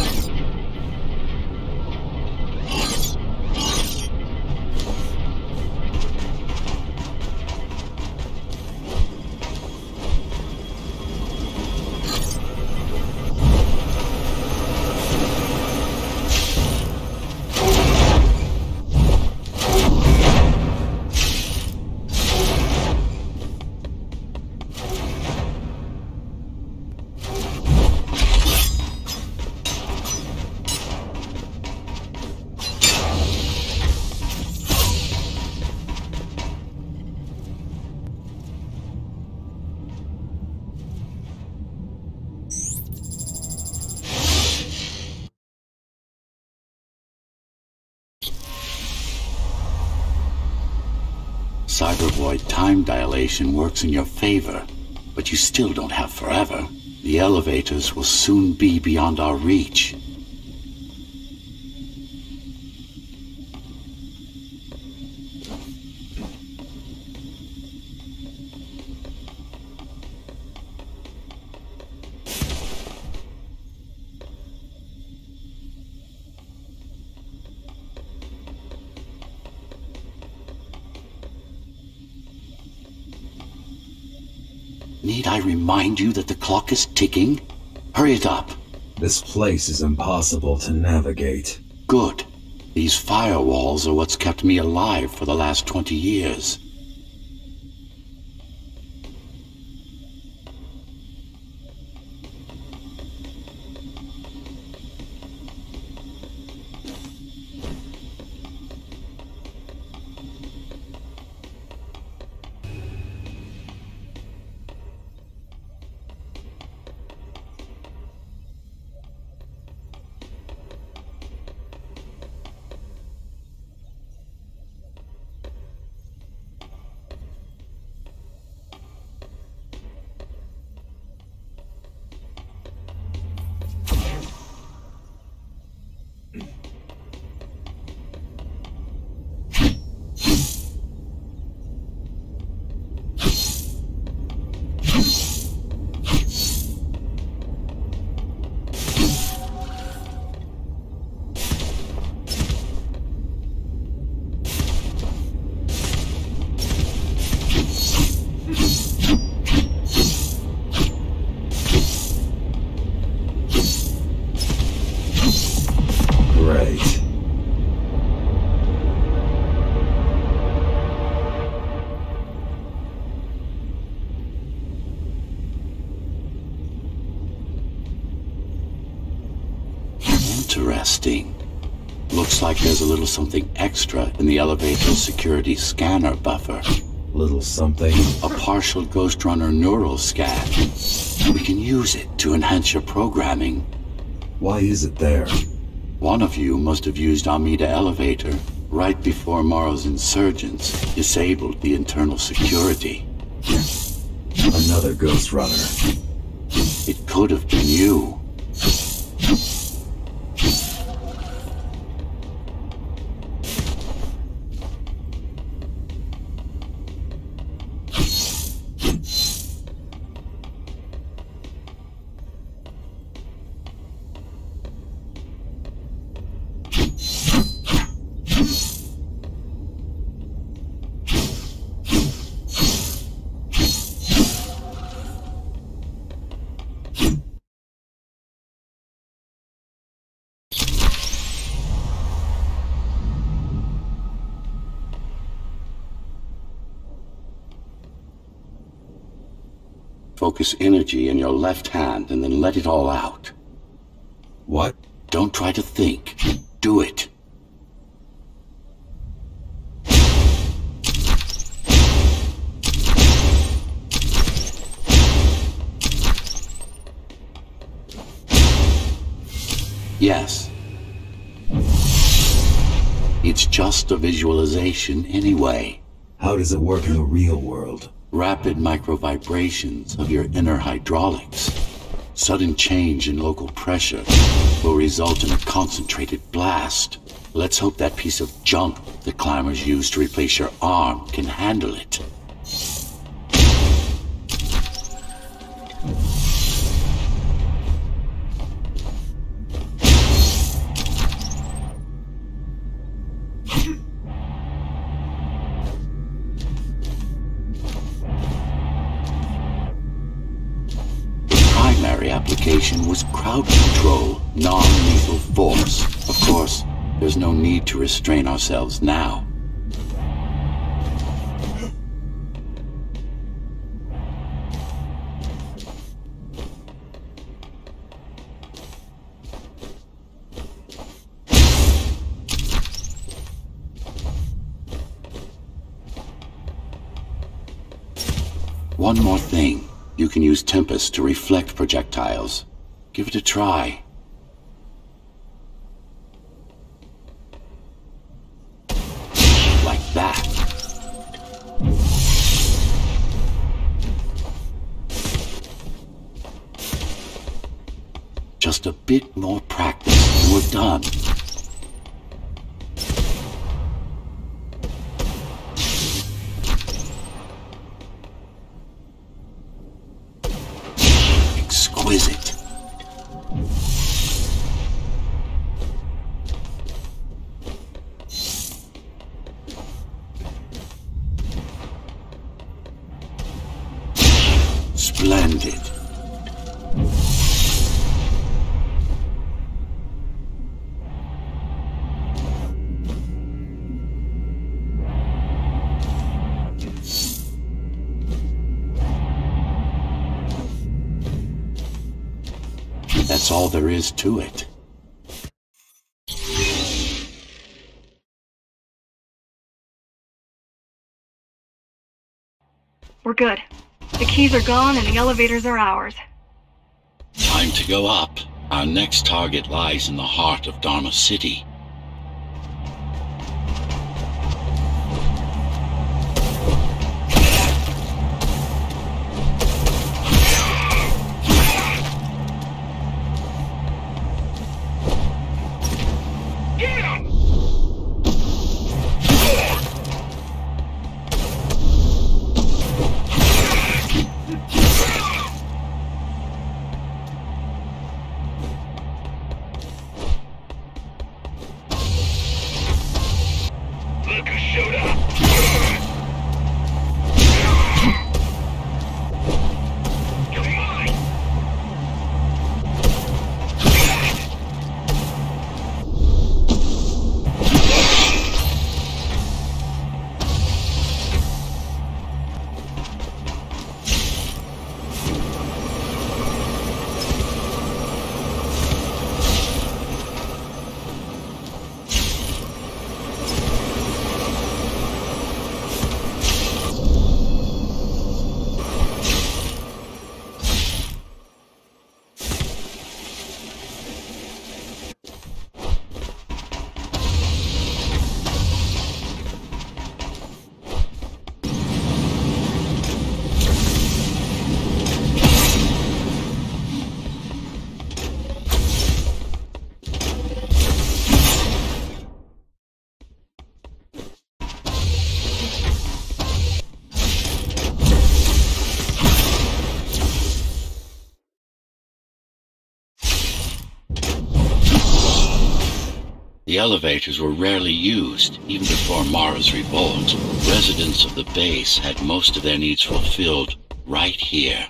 Cybervoid time dilation works in your favor, but you still don't have forever. The elevators will soon be beyond our reach. Need I remind you that the clock is ticking? Hurry it up. This place is impossible to navigate. Good. These firewalls are what's kept me alive for the last 20 years. Interesting. Looks like there's a little something extra in the elevator's security scanner buffer. Little something? A partial Ghostrunner neural scan. We can use it to enhance your programming. Why is it there? One of you must have used Amida Elevator right before Morrow's insurgents disabled the internal security. Another Ghostrunner. It could have been you. Focus energy in your left hand and then let it all out. What? Don't try to think. Do it. Yes. It's just a visualization anyway. How does it work in the real world? Rapid microvibrations of your inner hydraulics. Sudden change in local pressure will result in a concentrated blast. Let's hope that piece of junk the climbers used to replace your arm can handle it. Application was crowd control, non-lethal force. Of course, there's no need to restrain ourselves now. One more thing. You can use Tempest to reflect projectiles. Give it a try. Like that. a bit more practice and we're done. Exquisite. Splendid. That's all there is to it. We're good. The keys are gone and the elevators are ours. Time to go up. Our next target lies in the heart of Dharma City. The elevators were rarely used, even before Mara's revolt. Residents of the base had most of their needs fulfilled right here.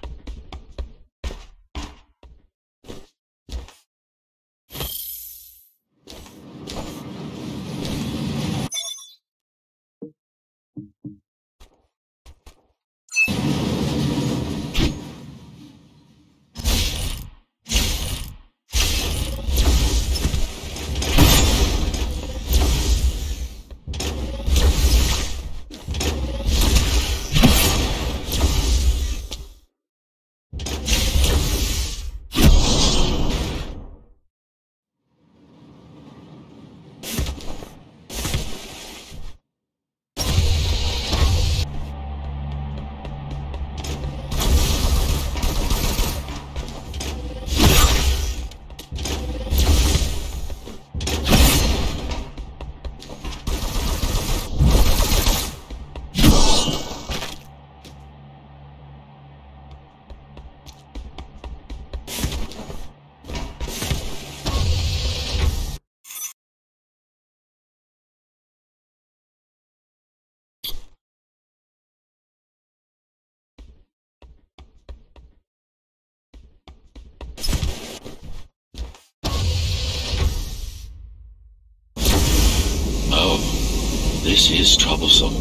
This is troublesome.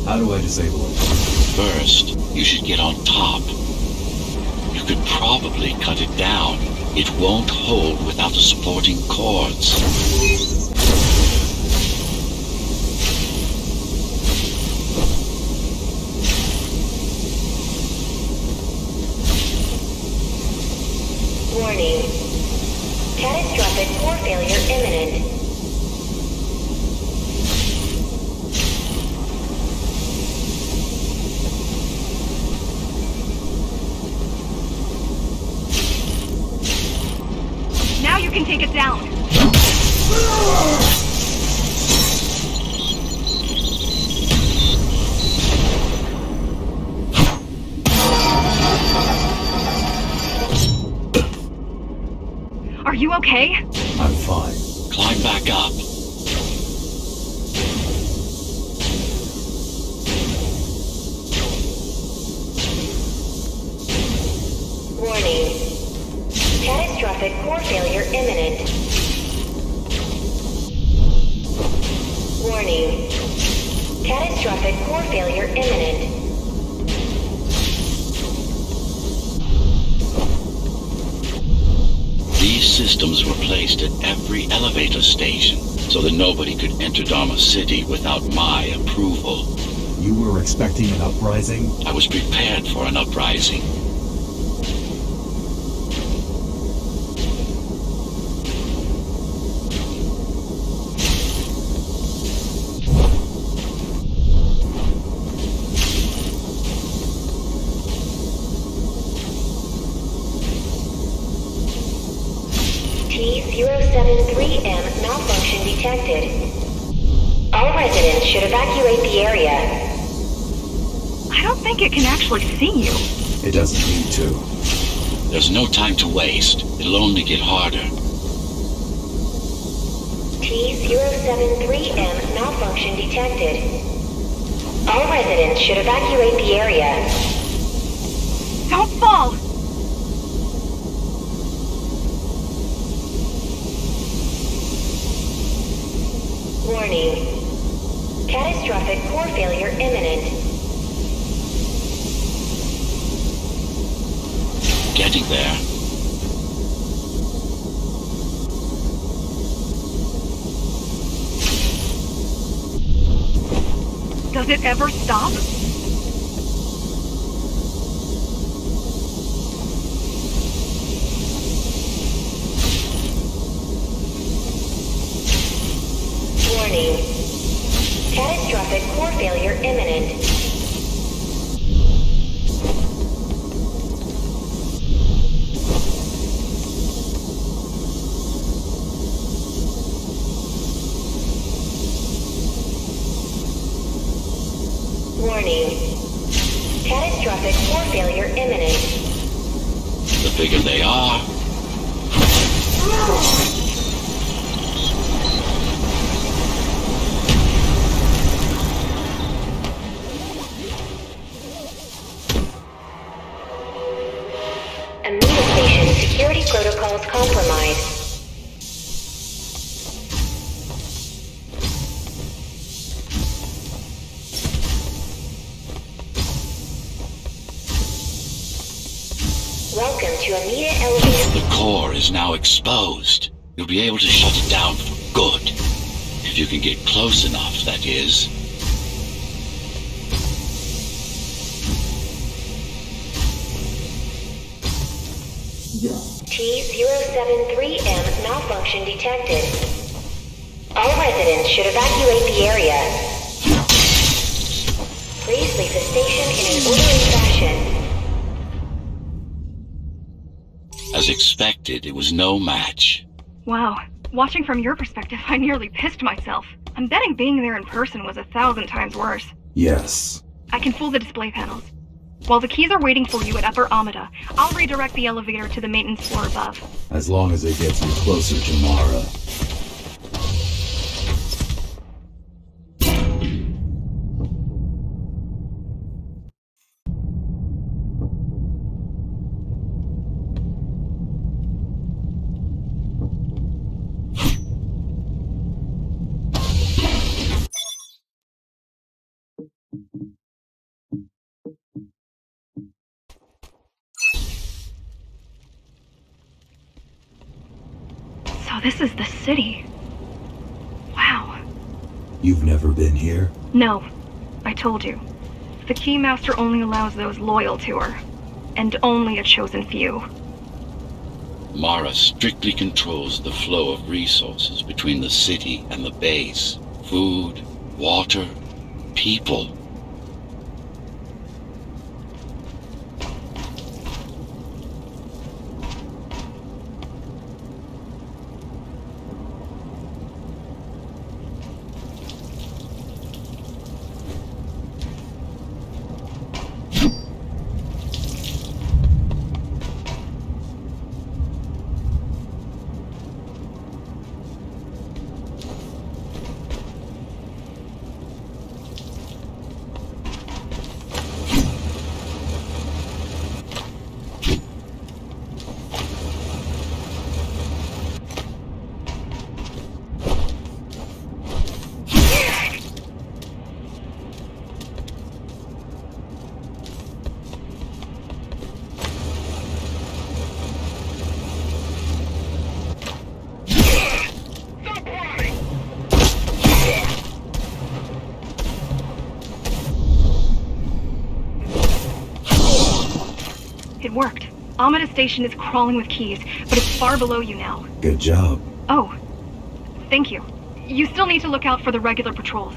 How do I disable it? First, you should get on top. You could probably cut it down. It won't hold without the supporting cords. Warning. Catastrophic core failure imminent. Are you okay? I'm fine. Climb back up. Warning. Catastrophic core failure imminent. Warning. Catastrophic core failure imminent. These systems were placed at every elevator station so that nobody could enter Dharma City without my approval. You were expecting an uprising? I was prepared for an uprising. T-073M malfunction detected. All residents should evacuate the area. I don't think it can actually see you. It doesn't need to. There's no time to waste. It'll only get harder. T-073M malfunction detected. All residents should evacuate the area. Don't fall! Warning. Catastrophic core failure imminent. Getting there. Does it ever stop? Warning. Catastrophic core failure imminent. Warning. Catastrophic core failure imminent. The bigger they are, Amino station security protocols compromised. Welcome to Amida Elevator. the core is now exposed. You'll be able to shut it down for good. If you can get close enough, that is. T-073M malfunction detected. All residents should evacuate the area. Please leave the station in an orderly fashion. As expected, it was no match. Wow. Watching from your perspective, I nearly pissed myself. I'm betting being there in person was 1,000 times worse. Yes. I can fool the display panels. While the keys are waiting for you at Upper Amida, I'll redirect the elevator to the maintenance floor above. As long as it gets me closer to Mara. So this is the city. Wow. You've never been here? No. I told you. The Keymaster only allows those loyal to her. And only a chosen few. Mara strictly controls the flow of resources between the city and the base. Food, water, people. It worked. Amada Station is crawling with keys, but it's far below you now. Good job. Oh, thank you. You still need to look out for the regular patrols.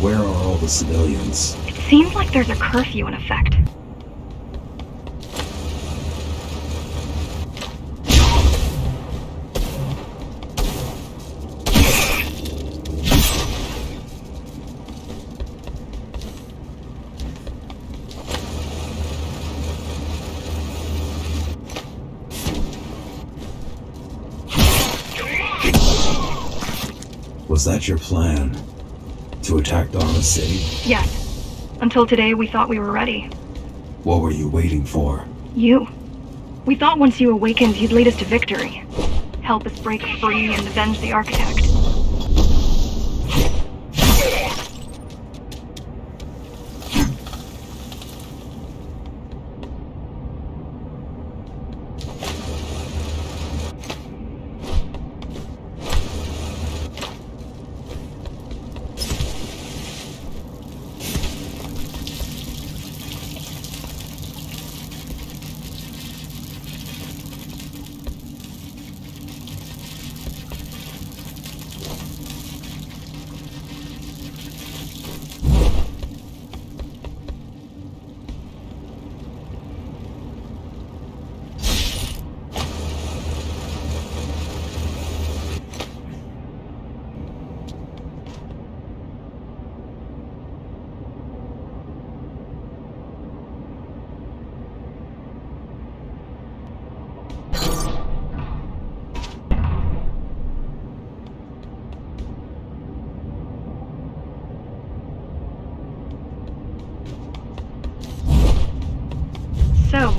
Where are all the civilians? It seems like there's a curfew in effect. Was that your plan? To attack Dharma City? Yes. Until today, we thought we were ready. What were you waiting for? You. We thought once you awakened, you'd lead us to victory. Help us break free and avenge the Architect. So,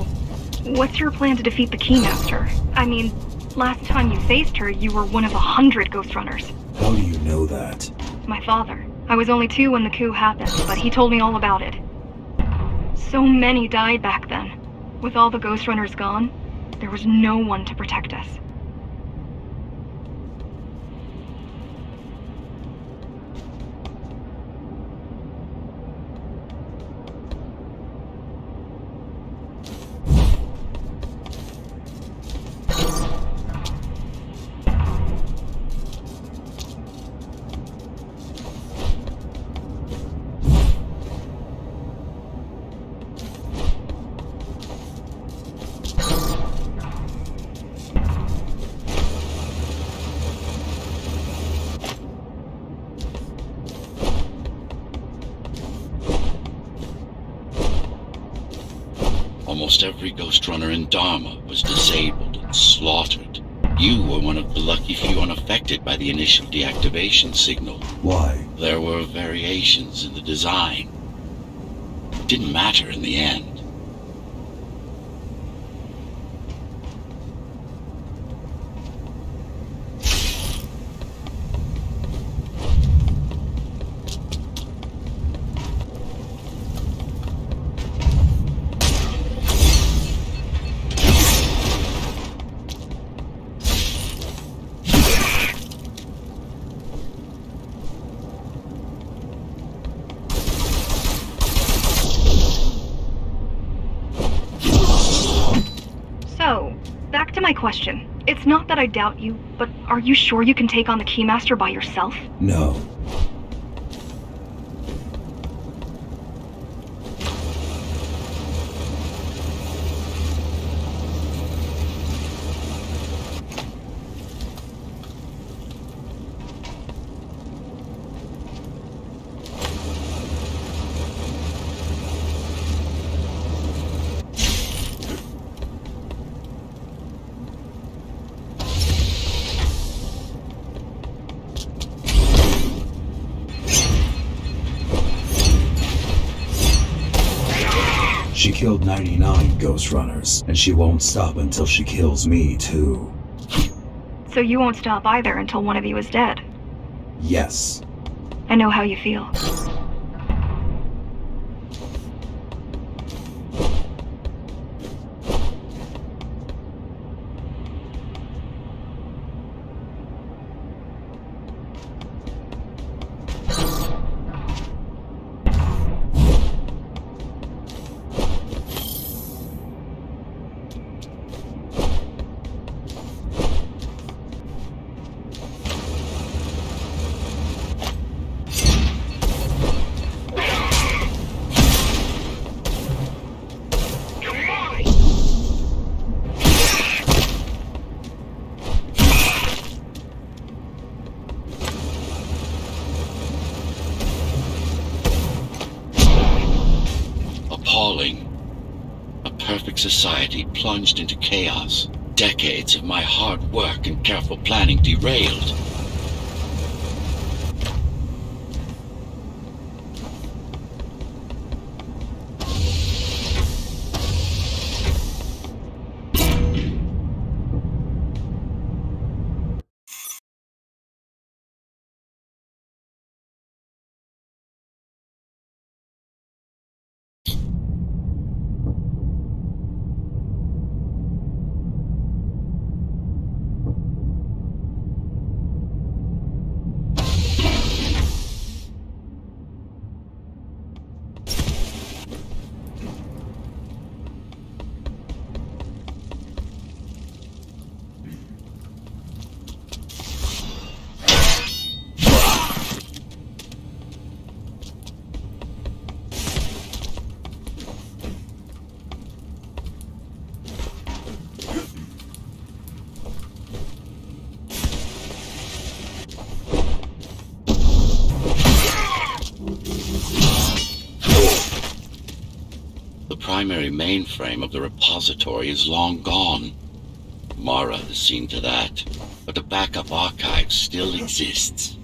what's your plan to defeat the Keymaster? I mean, last time you faced her, you were one of 100 Ghostrunners. How do you know that? My father. I was only 2 when the coup happened, but he told me all about it. So many died back then. With all the Ghostrunners gone, there was no one to protect us. Almost every Ghostrunner in Dharma was disabled and slaughtered. You were one of the lucky few unaffected by the initial deactivation signal. Why? There were variations in the design. It didn't matter in the end. Question. It's not that I doubt you, but are you sure you can take on the Keymaster by yourself? No. She killed 99 Ghostrunners, and she won't stop until she kills me, too. So you won't stop either until one of you is dead? Yes. I know how you feel. Appalling. A perfect society plunged into chaos. Decades of my hard work and careful planning derailed. The primary mainframe of the repository is long gone. Mara has seen to that, but the backup archive still exists.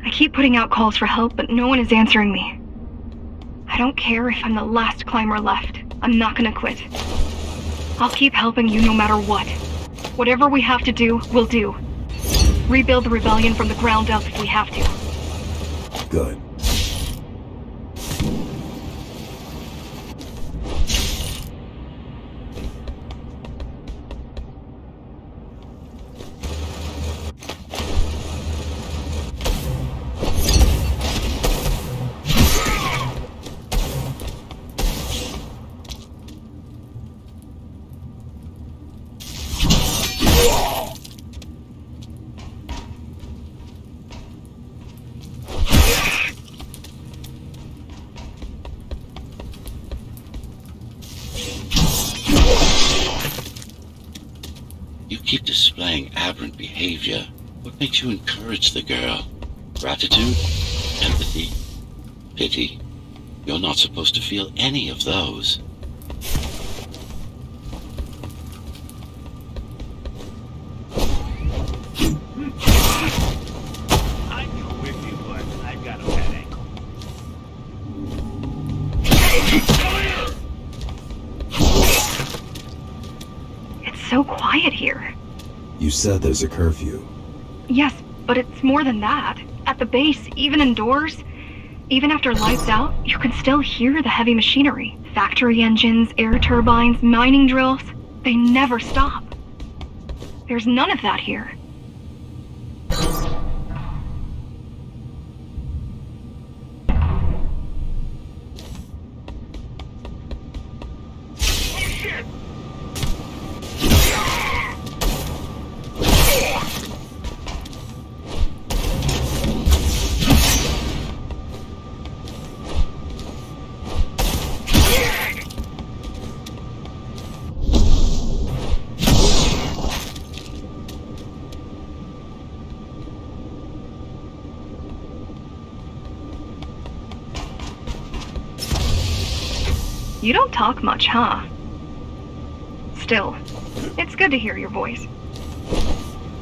I keep putting out calls for help, but no one is answering me. I don't care if I'm the last climber left. I'm not gonna quit. I'll keep helping you no matter what. Whatever we have to do, we'll do. Rebuild the rebellion from the ground up if we have to. Good. keep displaying aberrant behavior, what makes you encourage the girl? Gratitude? Empathy? Pity? You're not supposed to feel any of those. I'd go with you, but I've got a bad ankle. It's so quiet here. You said there's a curfew. Yes, but it's more than that. At the base, even indoors, even after lights out, you can still hear the heavy machinery. Factory engines, air turbines, mining drills. They never stop. There's none of that here. You don't talk much, huh? Still, it's good to hear your voice.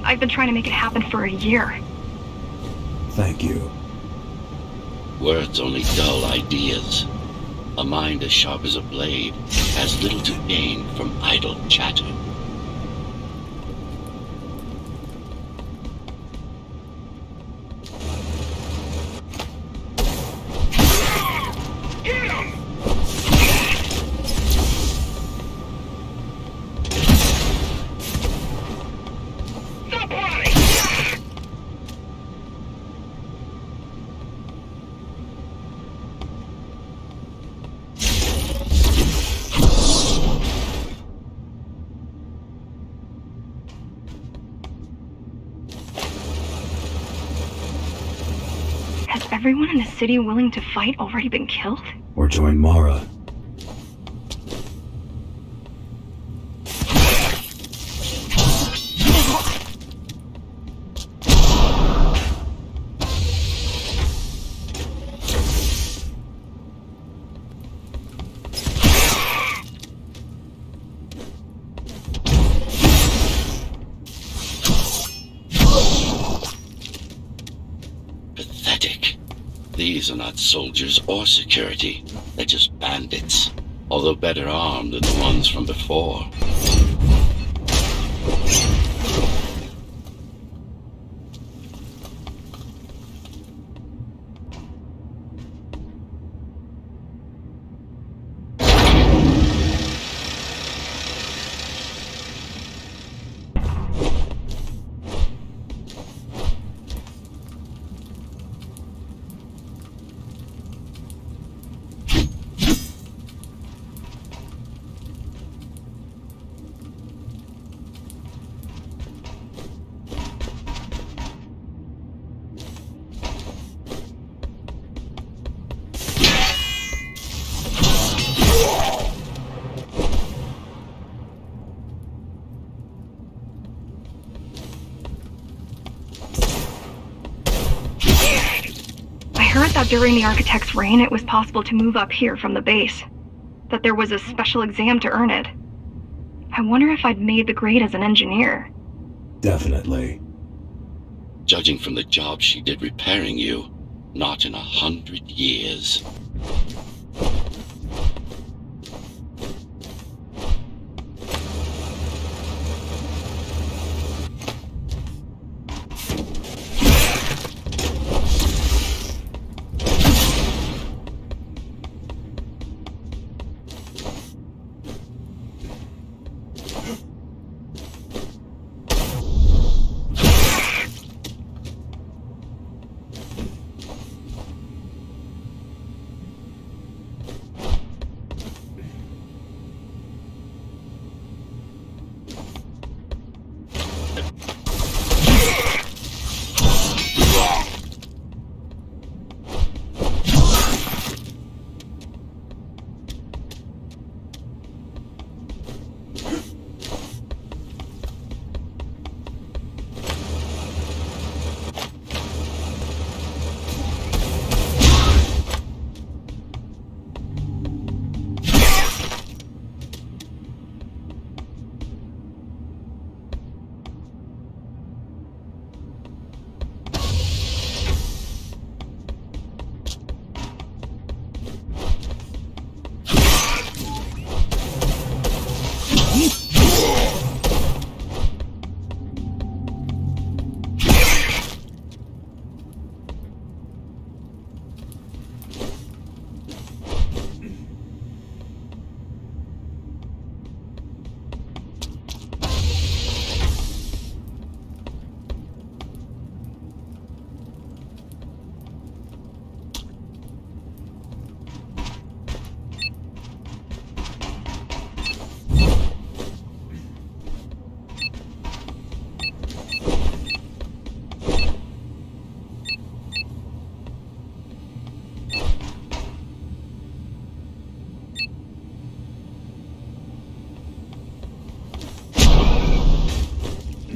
I've been trying to make it happen for a year. Thank you. Words only dull ideas. A mind as sharp as a blade has little to gain from idle chatter. Everyone in the city willing to fight already been killed? Or join Mara. These are not soldiers or security. They're just bandits, although better armed than the ones from before. That during the architect's reign, it was possible to move up here from the base. That there was a special exam to earn it. I wonder if I'd made the grade as an engineer. Definitely. Judging from the job she did repairing you, not in 100 years.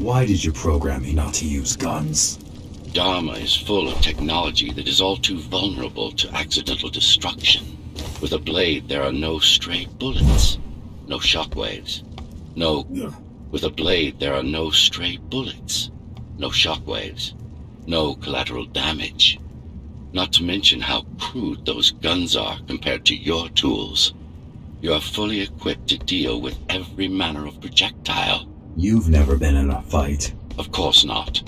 Why did you program me not to use guns? Dharma is full of technology that is all too vulnerable to accidental destruction. With a blade, there are no stray bullets, no shockwaves. With a blade, there are no stray bullets, no shockwaves, no collateral damage. Not to mention how crude those guns are compared to your tools. You are fully equipped to deal with every manner of projectile. You've never been in a fight. Of course not.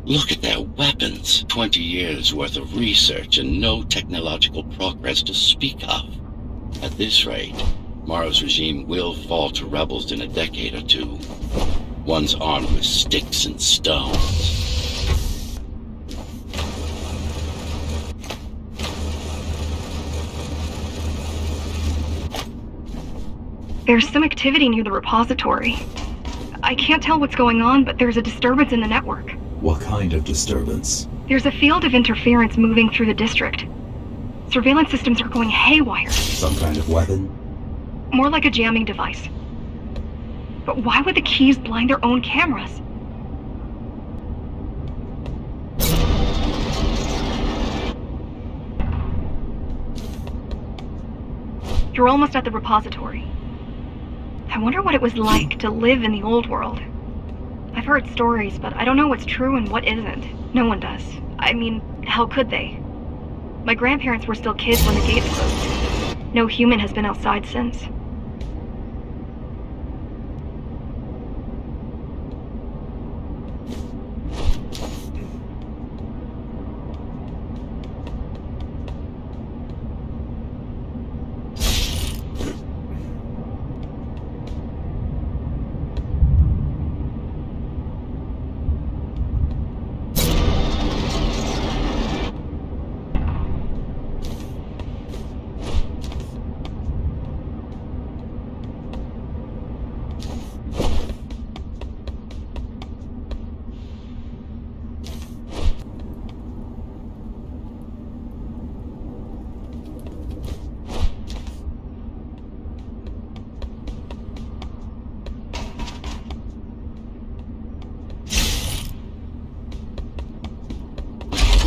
Look at their weapons. 20 years worth of research and no technological progress to speak of. At this rate, Morrow's regime will fall to rebels in a decade or two. One's armed with sticks and stones. There's some activity near the repository. I can't tell what's going on, but there's a disturbance in the network. What kind of disturbance? There's a field of interference moving through the district. Surveillance systems are going haywire. Some kind of weapon? More like a jamming device. But why would the keys blind their own cameras? You're almost at the repository. I wonder what it was like to live in the old world. I've heard stories, but I don't know what's true and what isn't. No one does. I mean, how could they? My grandparents were still kids when the gates closed. No human has been outside since.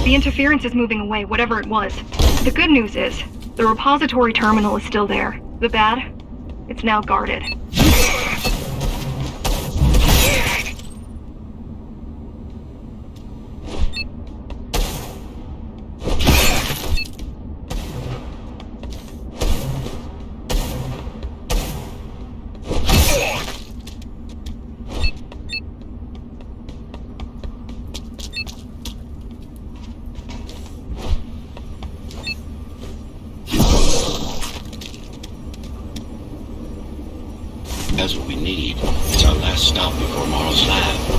The interference is moving away, whatever it was. The good news is, the repository terminal is still there. The bad? It's now guarded. That's what we need. It's our last stop before Morrow's lab.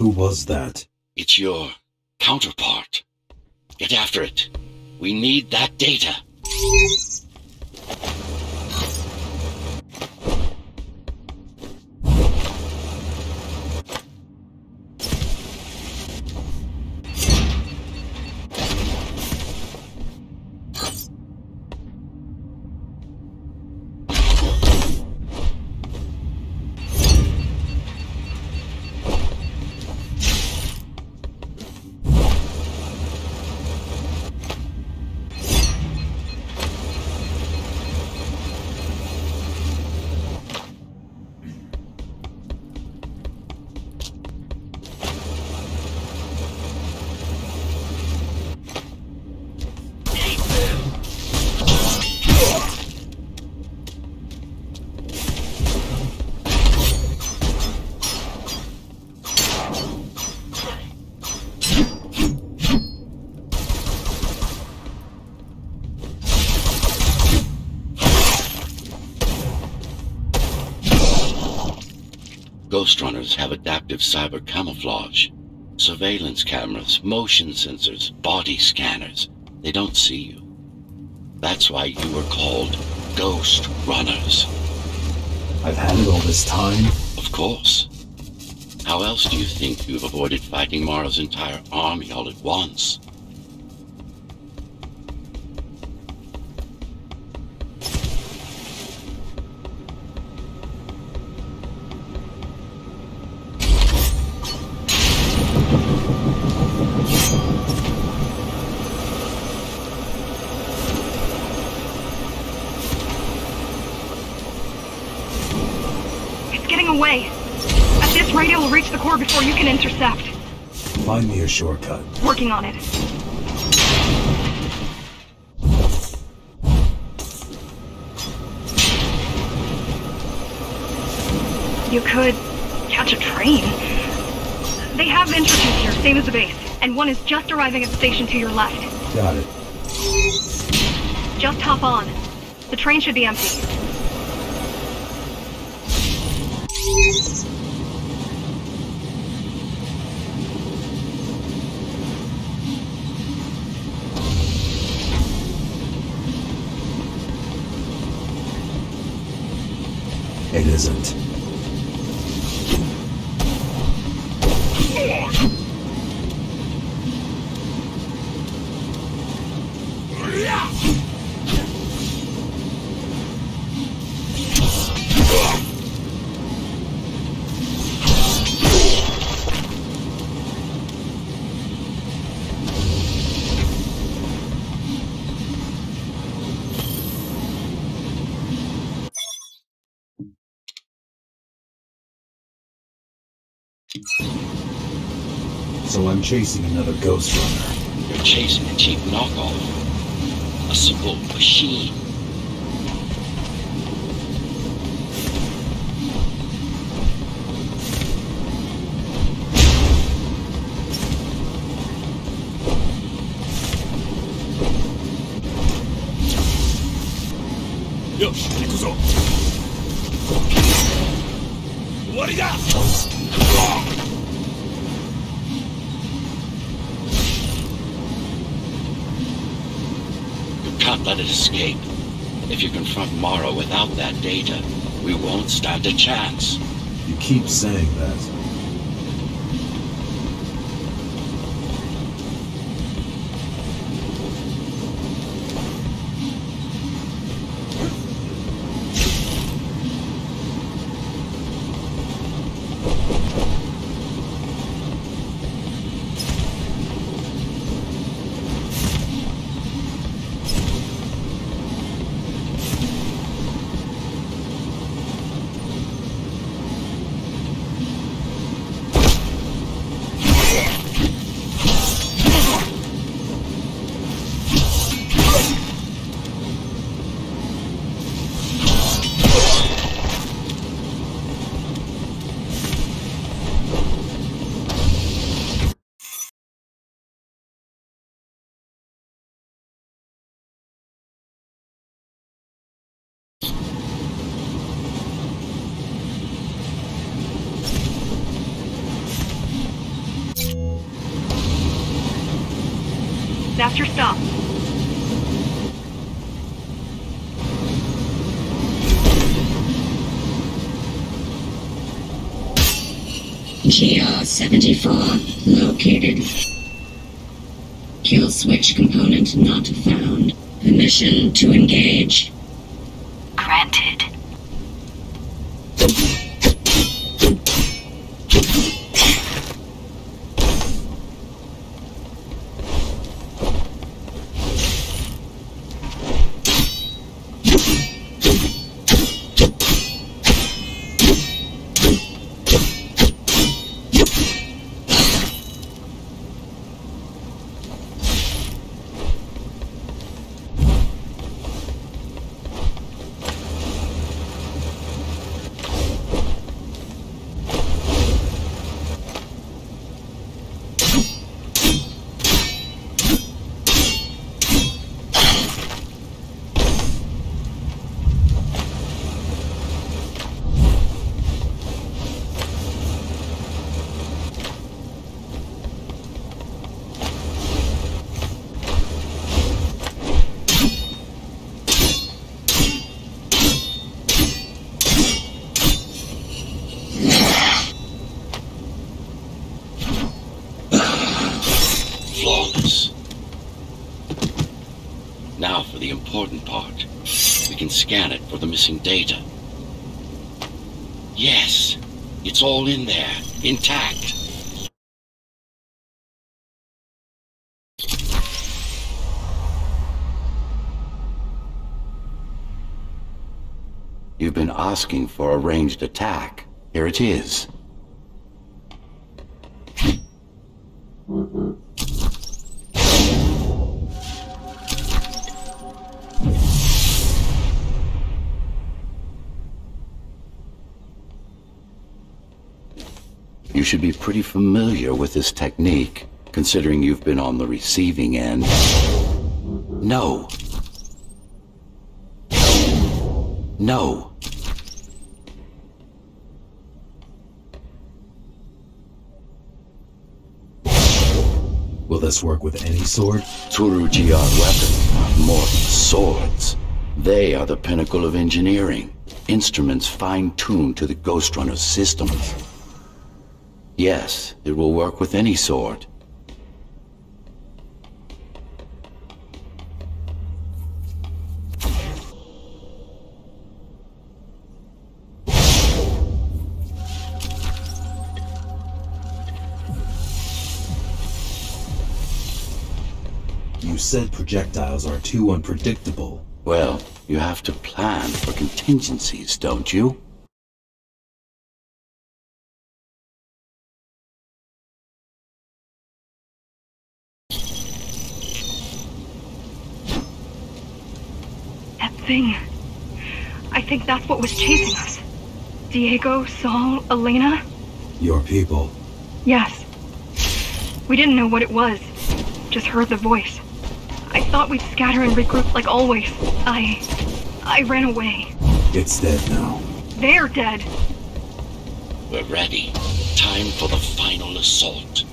Who was that? It's your counterpart. Get after it. We need that data. Ghostrunners have adaptive cyber camouflage. Surveillance cameras, motion sensors, body scanners. They don't see you. That's why you were called Ghostrunners. I've had it all this time? Of course. How else do you think you've avoided fighting Mara's entire army all at once? Away. At this rate, it will reach the core before you can intercept. Find me a shortcut. Working on it. You could catch a train. They have entrances here, same as the base, and one is just arriving at the station to your left. Got it. Just hop on. The train should be empty. It isn't. So I'm chasing another Ghostrunner. You're chasing a cheap knockoff. A simple machine. Yosh, 行くぞ。終わりだ。Can't let it escape. If you confront Mara without that data, we won't stand a chance. You keep saying that. That's your stop. GR-74 located. Kill switch component not found. Permission to engage. Granted. Now for the important part. We can scan it for the missing data. Yes, it's all in there, intact. You've been asking for a ranged attack. Here it is. You should be pretty familiar with this technique, considering you've been on the receiving end. No. No. Will this work with any sword? Tsurugi are weapons, more than swords. They are the pinnacle of engineering, instruments fine-tuned to the Ghostrunner systems. Yes, it will work with any sword. You said projectiles are too unpredictable. Well, you have to plan for contingencies, don't you? That thing. I think that's what was chasing us. Diego, Saul, Elena? Your people. Yes. We didn't know what it was. Just heard the voice. I thought we'd scatter and regroup like always. I ran away. It's dead now. They're dead. We're ready. Time for the final assault.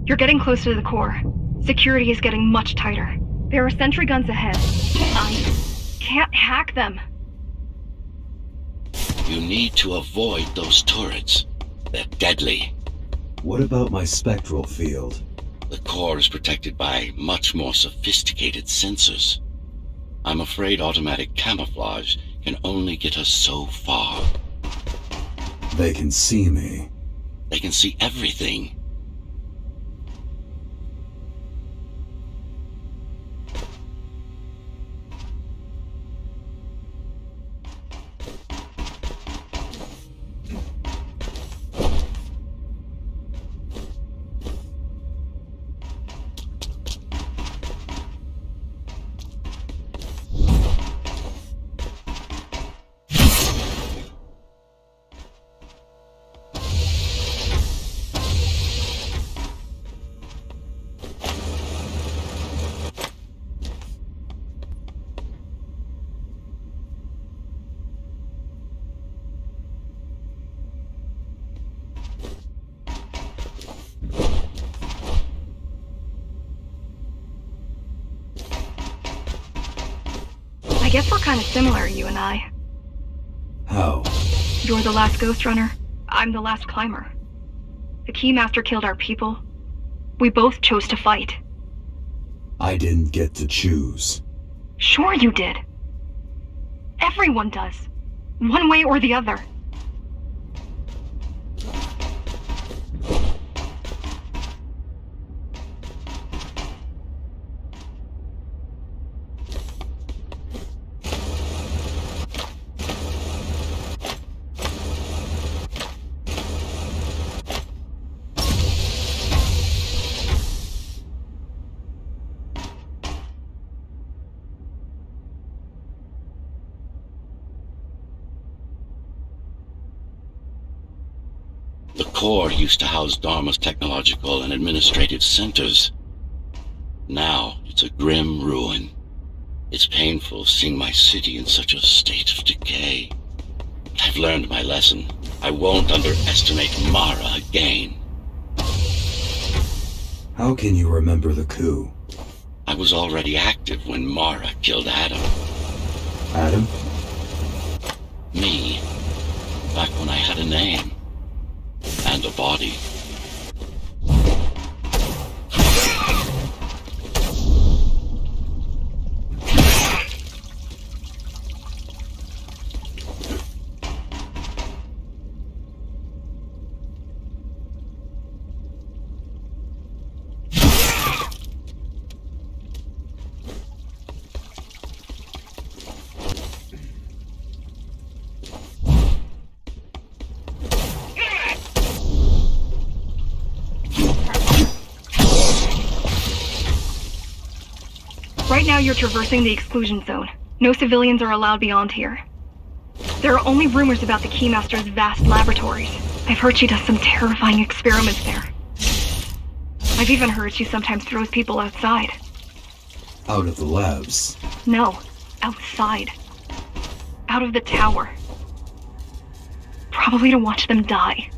You're getting closer to the core. Security is getting much tighter. There are sentry guns ahead. I can't hack them. You need to avoid those turrets. They're deadly. What about my spectral field? The core is protected by much more sophisticated sensors. I'm afraid automatic camouflage can only get us so far. They can see me. They can see everything. guess we're kind of similar, you and I. How? You're the last Ghostrunner. I'm the last climber. The Keymaster killed our people. We both chose to fight. I didn't get to choose. Sure you did. Everyone does. One way or the other. The core used to house Dharma's technological and administrative centers. Now, it's a grim ruin. It's painful seeing my city in such a state of decay. I've learned my lesson. I won't underestimate Mara again. How can you remember the coup? I was already active when Mara killed Adam. Adam? Me. Back when I had a name. And a body. Right now you're traversing the exclusion zone. No civilians are allowed beyond here. There are only rumors about the Keymaster's vast laboratories. I've heard she does some terrifying experiments there. I've even heard she sometimes throws people outside. Out of the labs? No, outside. Out of the tower. Probably to watch them die.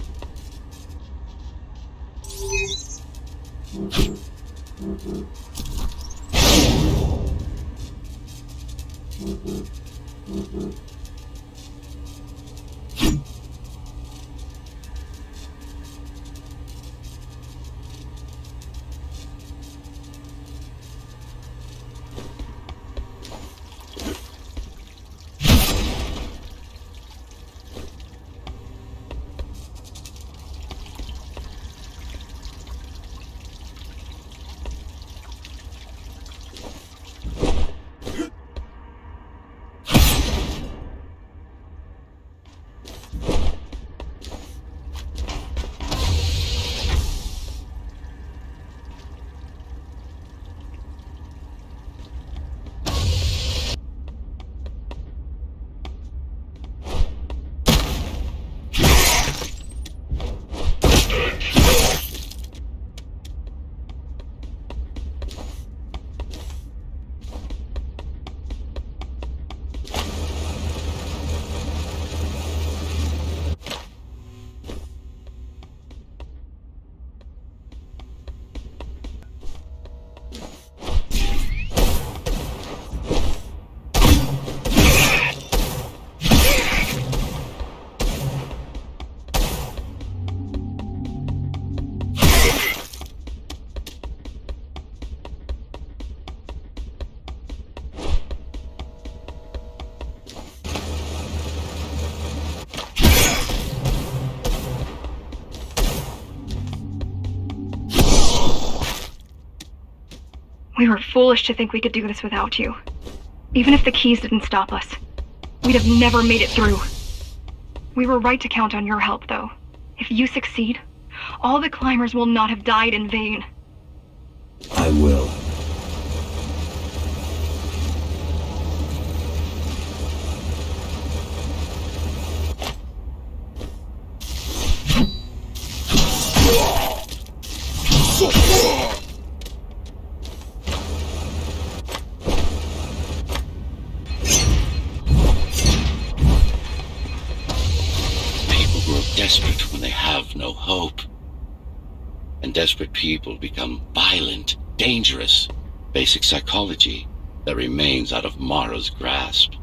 We were foolish to think we could do this without you. Even if the keys didn't stop us, we'd have never made it through. We were right to count on your help, though. If you succeed, all the climbers will not have died in vain. I will. Desperate when they have no hope. And desperate people become violent, dangerous. Basic psychology. that remains out of Mara's grasp.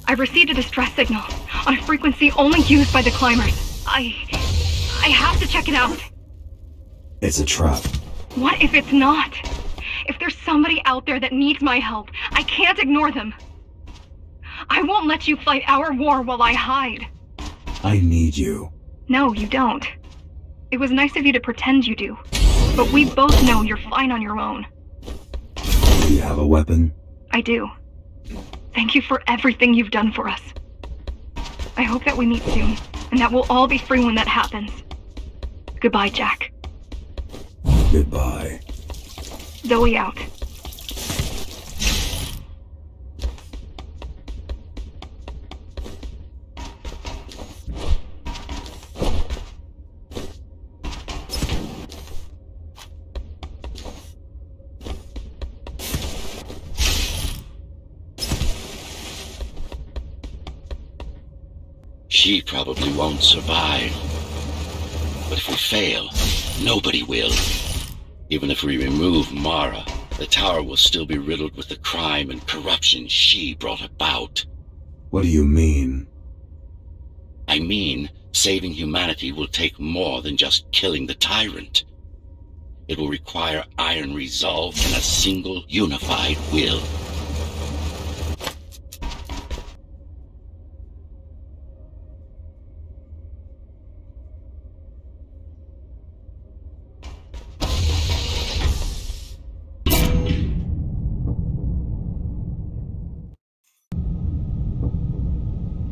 I've received a distress signal on a frequency only used by the climbers. I have to check it out. It's a trap. What if it's not? If there's somebody out there that needs my help, I can't ignore them. I won't let you fight our war while I hide. I need you. No, you don't. It was nice of you to pretend you do. But we both know you're fine on your own. Do you have a weapon? I do. Thank you for everything you've done for us. I hope that we meet soon, and that we'll all be free when that happens. Goodbye, Jack. Goodbye. Zoe out. She probably won't survive. But if we fail, nobody will. Even if we remove Mara, the tower will still be riddled with the crime and corruption she brought about. What do you mean? I mean, saving humanity will take more than just killing the tyrant. It will require iron resolve and a single unified will.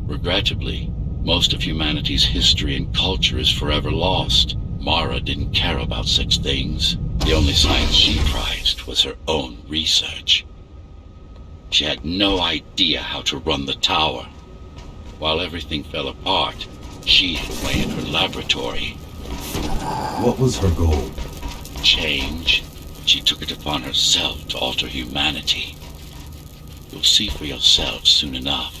Regrettably, most of humanity's history and culture is forever lost. Mara didn't care about such things. The only science she prized was her own research. She had no idea how to run the tower. While everything fell apart, she hid away in her laboratory. What was her goal? Change. She took it upon herself to alter humanity. You'll see for yourself soon enough.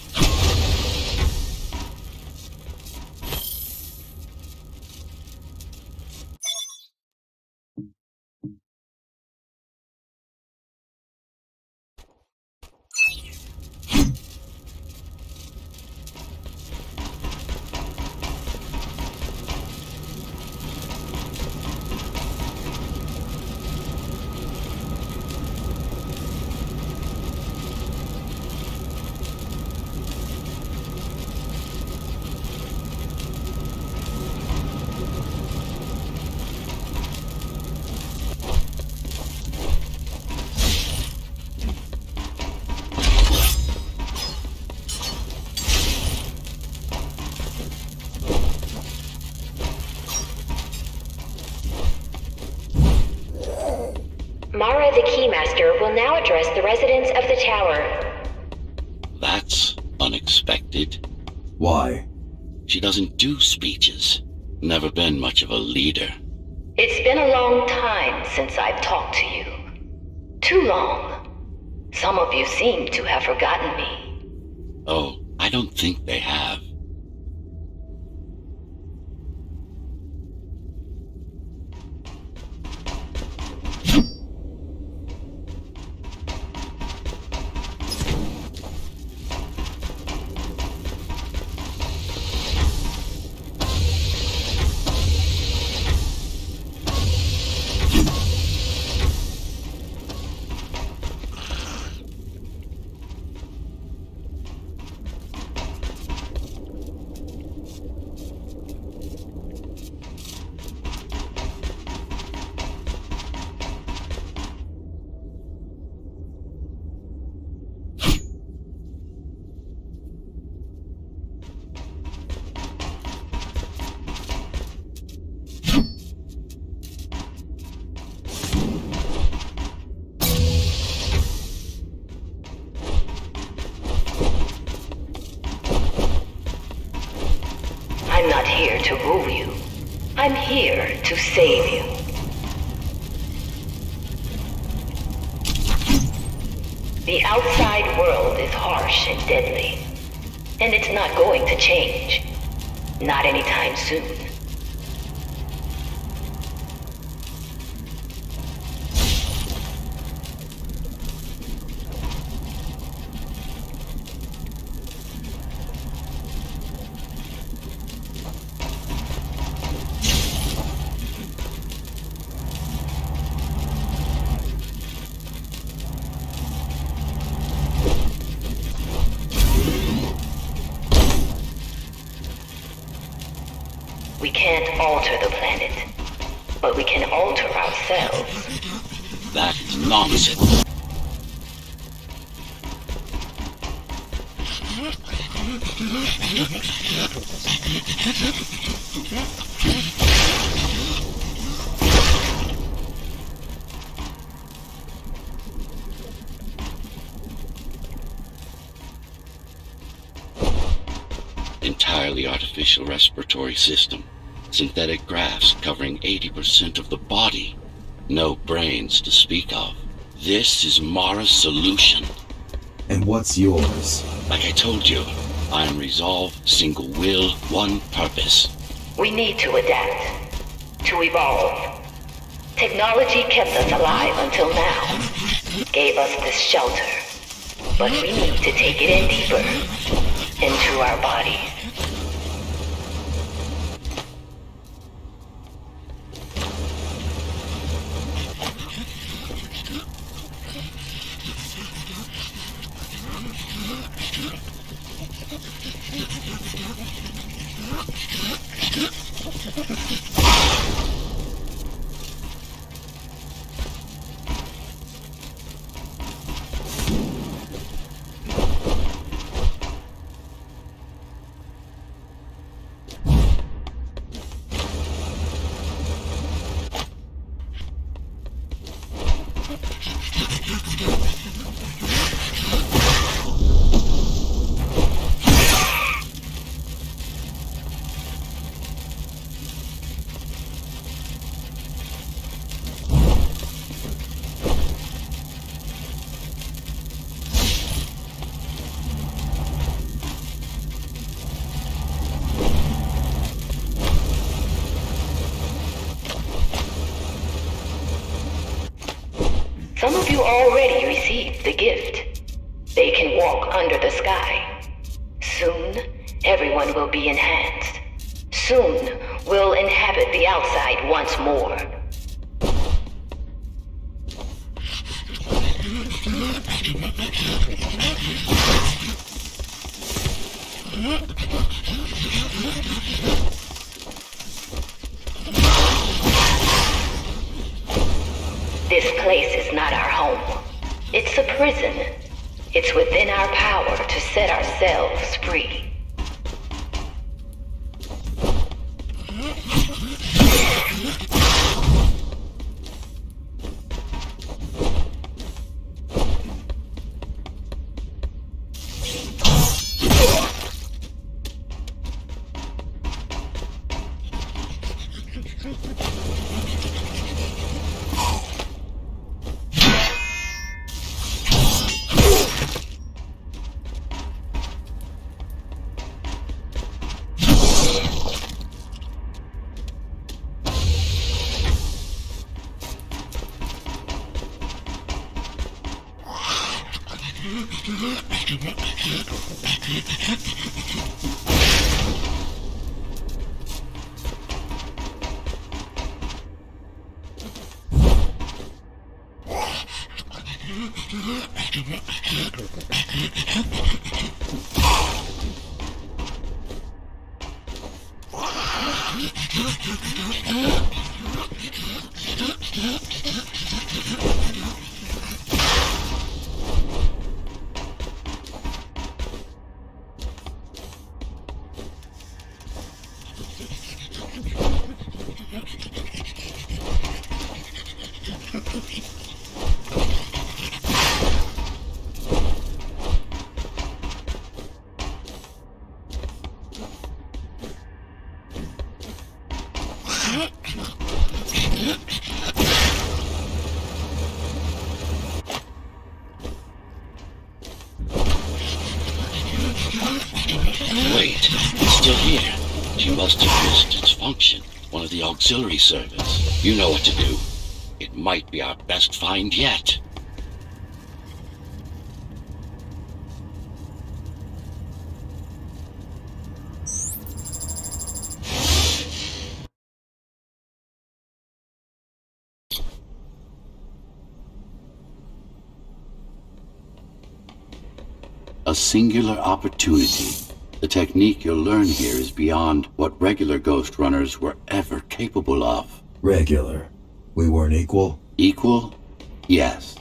Mara the Keymaster will now address the residents of the tower. That's unexpected. Why? She doesn't do speeches. Never been much of a leader. It's been a long time since I've talked to you. Too long. Some of you seem to have forgotten me. Oh, I don't think they have. I'm not here to rule you. I'm here to save you. The outside world is harsh and deadly, and it's not going to change. Not anytime soon. We can't alter the planet, but we can alter ourselves. That's nonsense. Entirely artificial respiratory system. Synthetic grafts covering 80% of the body. No brains to speak of. This is Mara's solution. And what's yours? Like I told you, iron resolve, single will, one purpose. We need to adapt, to evolve. Technology kept us alive until now. gave us this shelter, but we need to take it in deeper, into our bodies. Some of you already received the gift. They can walk under the sky. Soon, everyone will be enhanced. Soon, we'll inhabit the outside once more. This place is not our home. It's a prison. It's within our power to set ourselves free. Wait, it's still here. She must have missed its function. One of the auxiliary servants. You know what to do. It might be our best find yet. A singular opportunity. The technique you'll learn here is beyond what regular Ghostrunners were ever capable of. Regular. We weren't equal? Equal? Yes.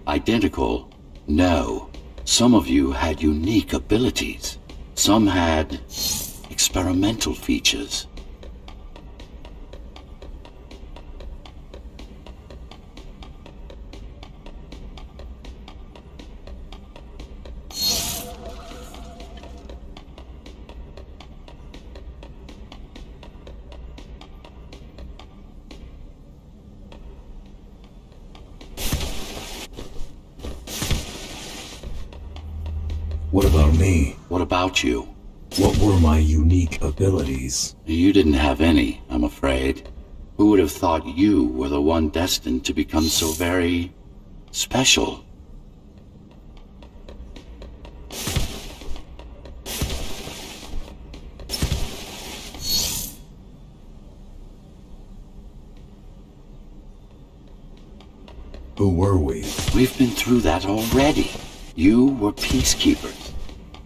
Identical? No. Some of you had unique abilities. Some had experimental features. What about me? What about you? What were my unique abilities? You didn't have any, I'm afraid. Who would have thought you were the one destined to become so very special. Who were we? We've been through that already. You were peacekeepers.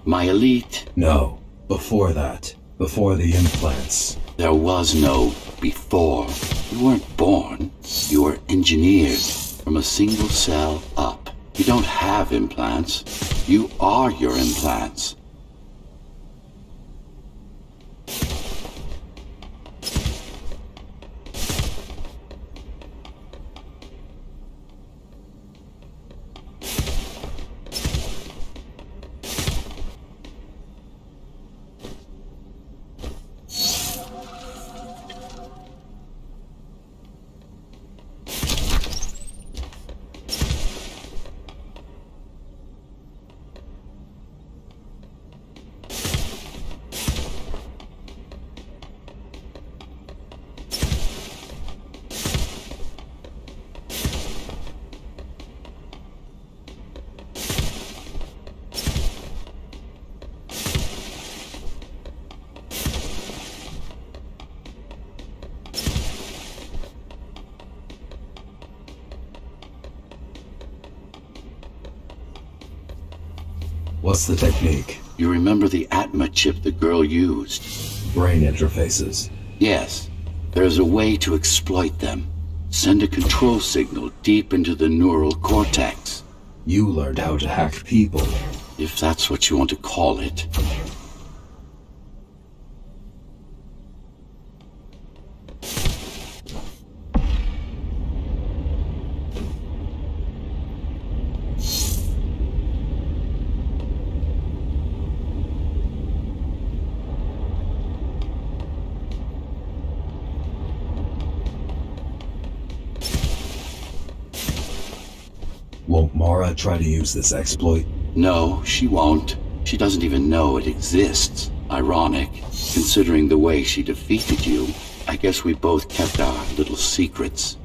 My elite. No, before that. Before the implants. There was no before. You weren't born. You were engineered from a single cell up. You don't have implants. You are your implants. What's the technique? You remember the Atma chip the girl used? Brain interfaces. Yes. There's a way to exploit them. Send a control signal deep into the neural cortex. You learned how to hack people. If that's what you want to call it. Won't Mara try to use this exploit? No, she won't. She doesn't even know it exists. Ironic, considering the way she defeated you. I guess we both kept our little secrets.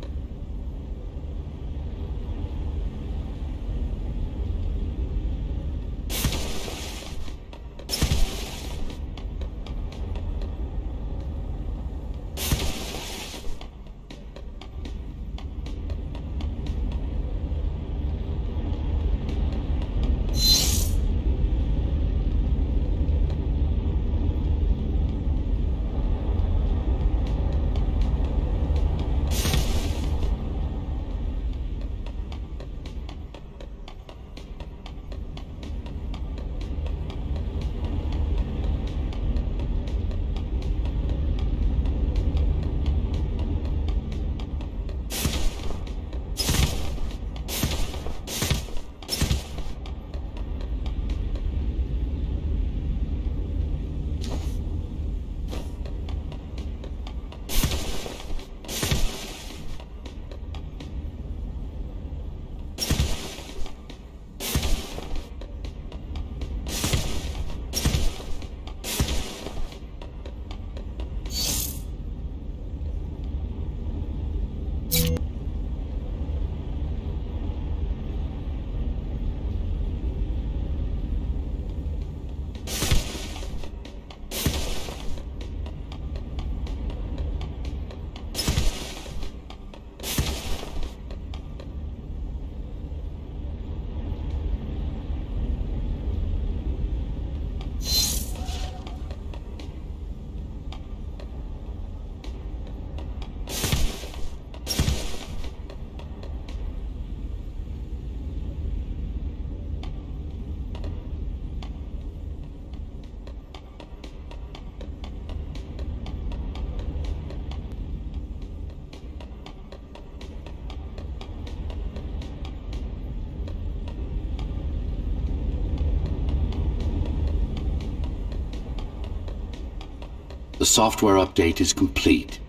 The software update is complete.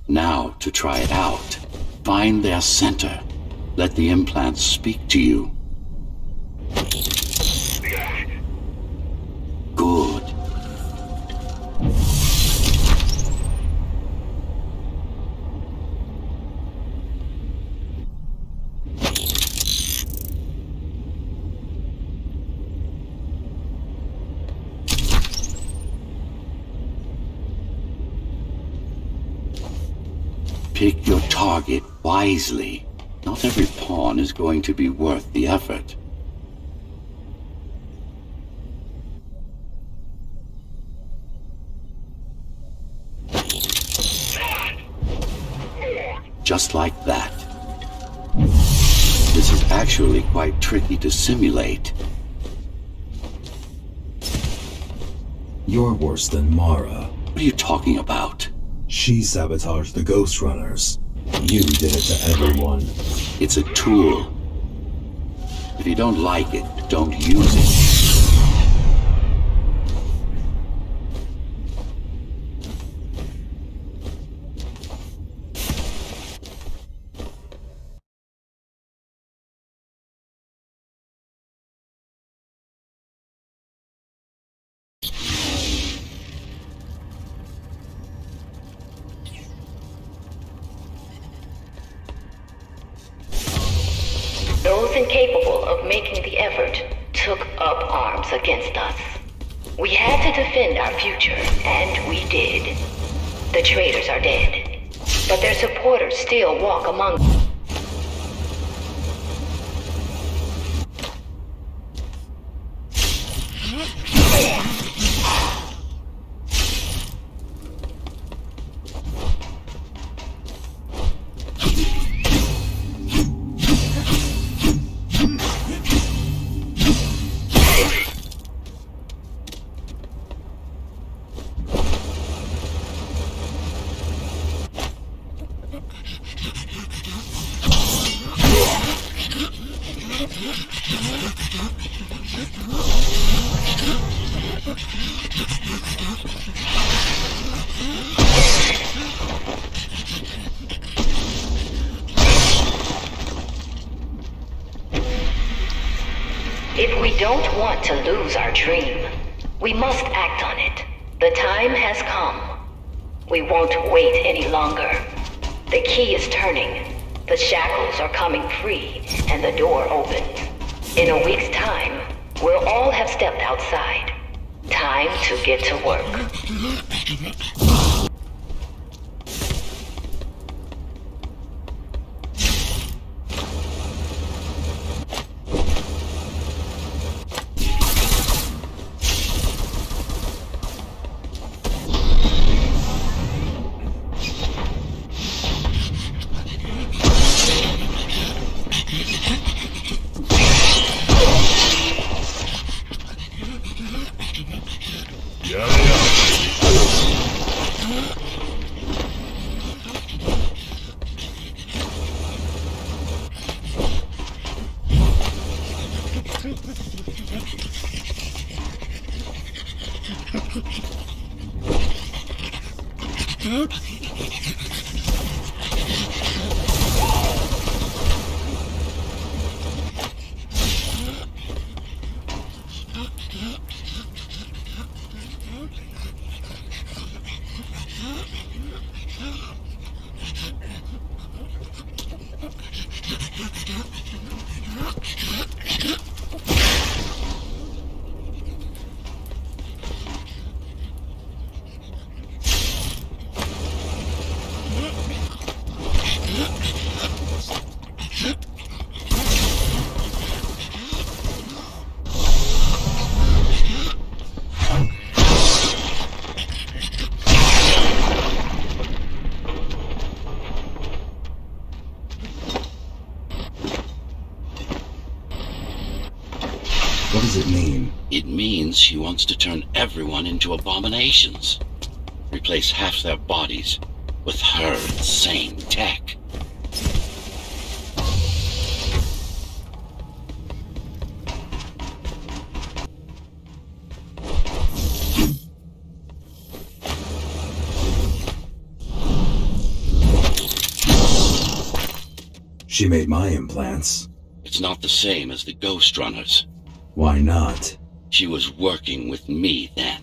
Now, to try it out, find their center. Let the implants speak to you. Pick your target wisely. Not every pawn is going to be worth the effort. Just like that. This is actually quite tricky to simulate. You're worse than Mara. What are you talking about? She sabotaged the Ghostrunners. You did it to everyone. It's a tool. If you don't like it, don't use it. Those incapable of making the effort took up arms against us. We had to defend our future, and we did. The traitors are dead, but their supporters still walk among us. If we don't want to lose our dream, we must act on it. The time has come. We won't wait any longer. The key is turning. The shackles are coming free, and the door opens. In a week's time, we'll all have stepped outside. Time to get to work. What does it mean? It means she wants to turn everyone into abominations. Replace half their bodies with her insane tech. She made my implants. It's not the same as the Ghostrunners. Why not? She was working with me then.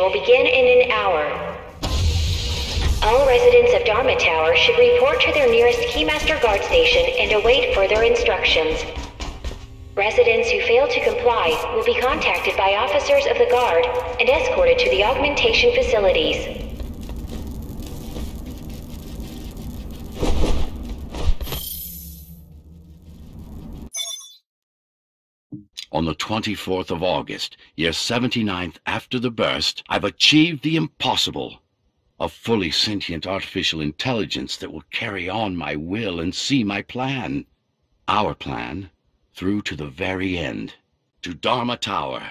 will begin in an hour. All residents of Dharma Tower should report to their nearest Keymaster guard station and await further instructions. Residents who fail to comply will be contacted by officers of the guard and escorted to the augmentation facilities. On the 24th of August, year 79th after the burst, I've achieved the impossible. A fully sentient artificial intelligence that will carry on my will and see my plan. Our plan, through to the very end. To Dharma Tower.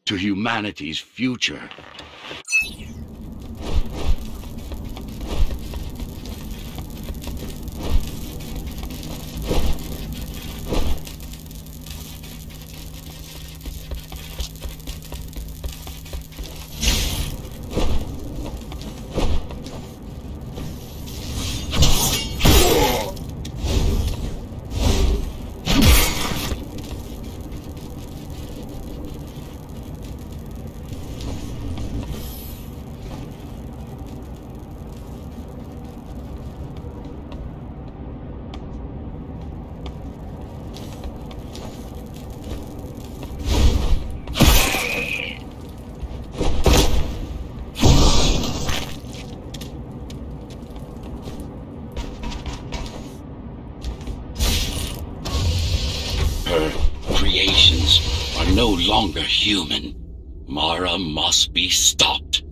To humanity's future. Her creations are no longer human. Mara must be stopped.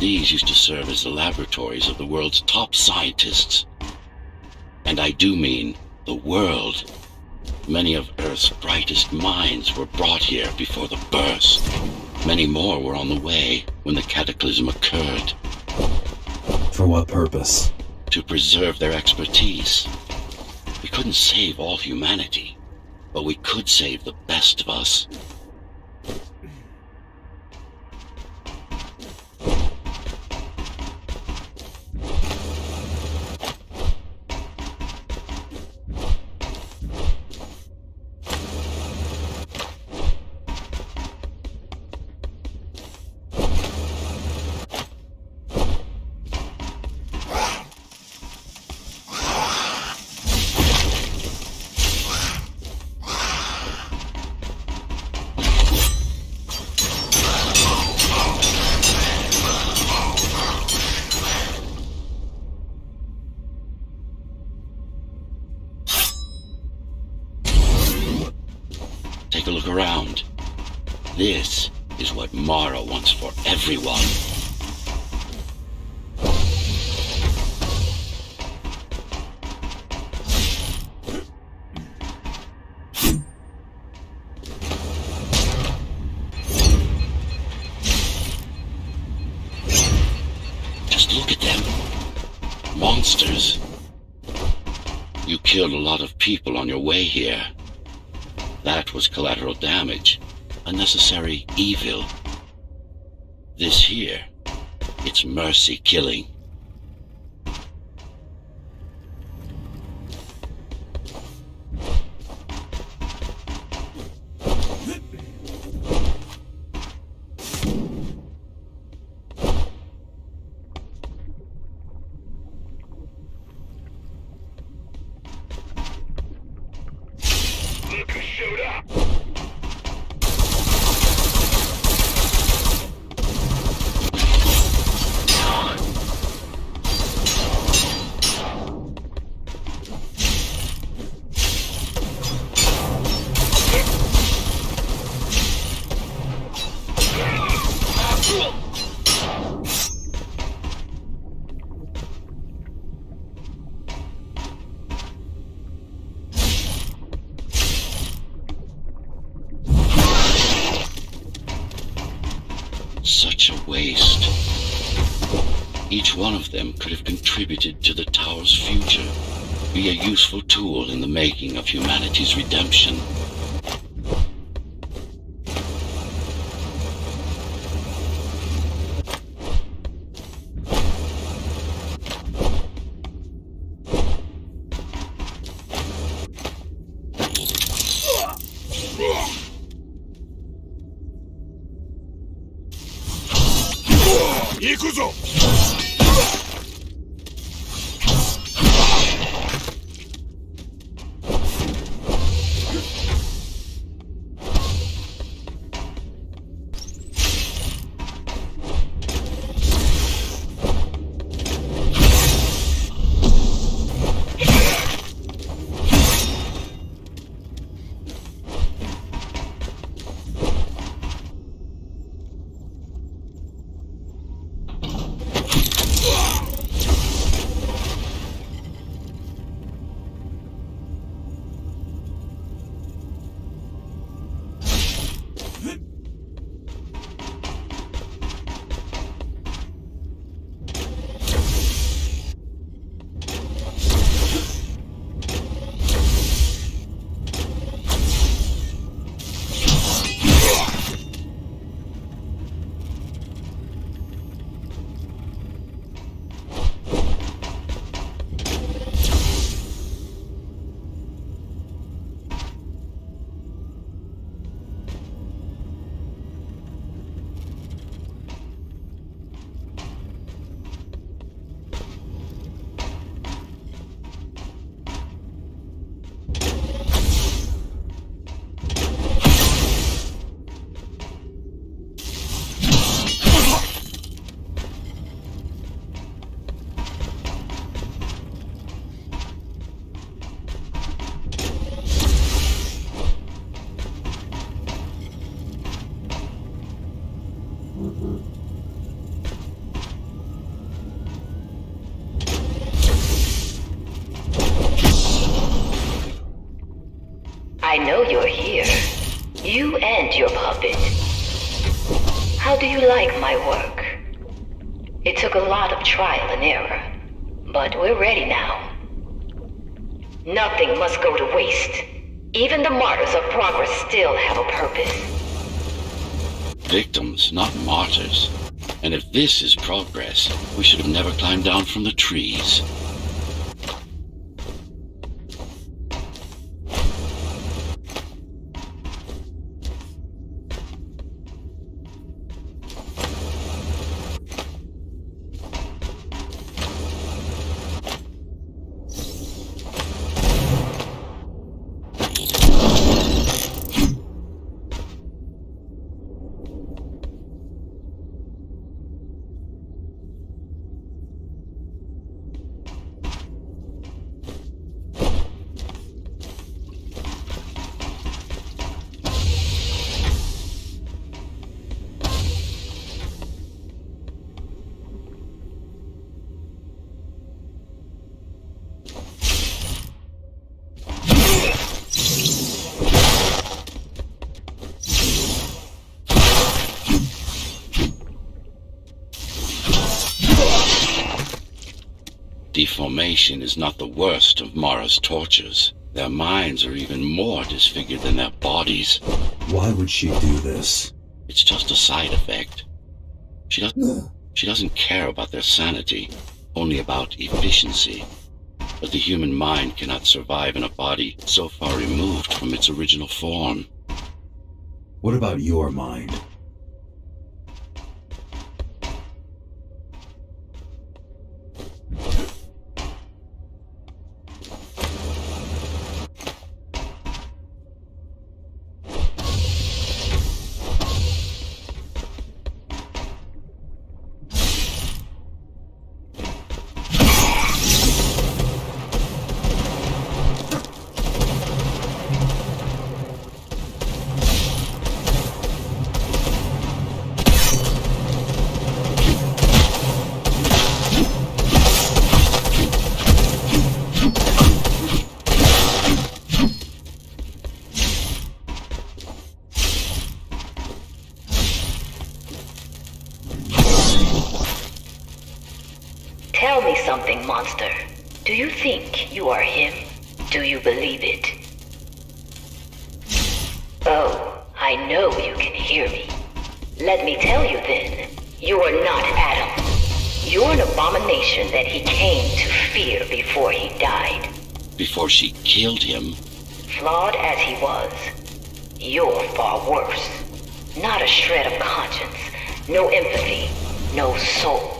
These used to serve as the laboratories of the world's top scientists. And I do mean the world. Many of Earth's brightest minds were brought here before the burst. Many more were on the way when the cataclysm occurred. For what purpose? To preserve their expertise. We couldn't save all humanity, but we could save the best of us. Take a look around. This is what Mara wants for everyone. Just look at them. Monsters. You killed a lot of people on your way here. That was collateral damage, unnecessary evil. This here, it's mercy killing. Such a waste. Each one of them could have contributed to the Tower's future, be a useful tool in the making of humanity's redemption. I know you're here. You and your puppet. How do you like my work? It took a lot of trial and error, but we're ready now. Nothing must go to waste. Even the martyrs of progress still have a purpose. Victims, not martyrs. And if this is progress, we should have never climbed down from the trees. Deformation is not the worst of Mara's tortures. Their minds are even more disfigured than their bodies. Why would she do this? It's just a side effect. She doesn't care about their sanity, only about efficiency. But the human mind cannot survive in a body so far removed from its original form. What about your mind? me something, monster. Do you think you are him? Do you believe it? Oh, I know you can hear me. Let me tell you then, you are not Adam. You're an abomination that he came to fear before he died. Before she killed him? Flawed as he was, you're far worse. Not a shred of conscience, no empathy, no soul.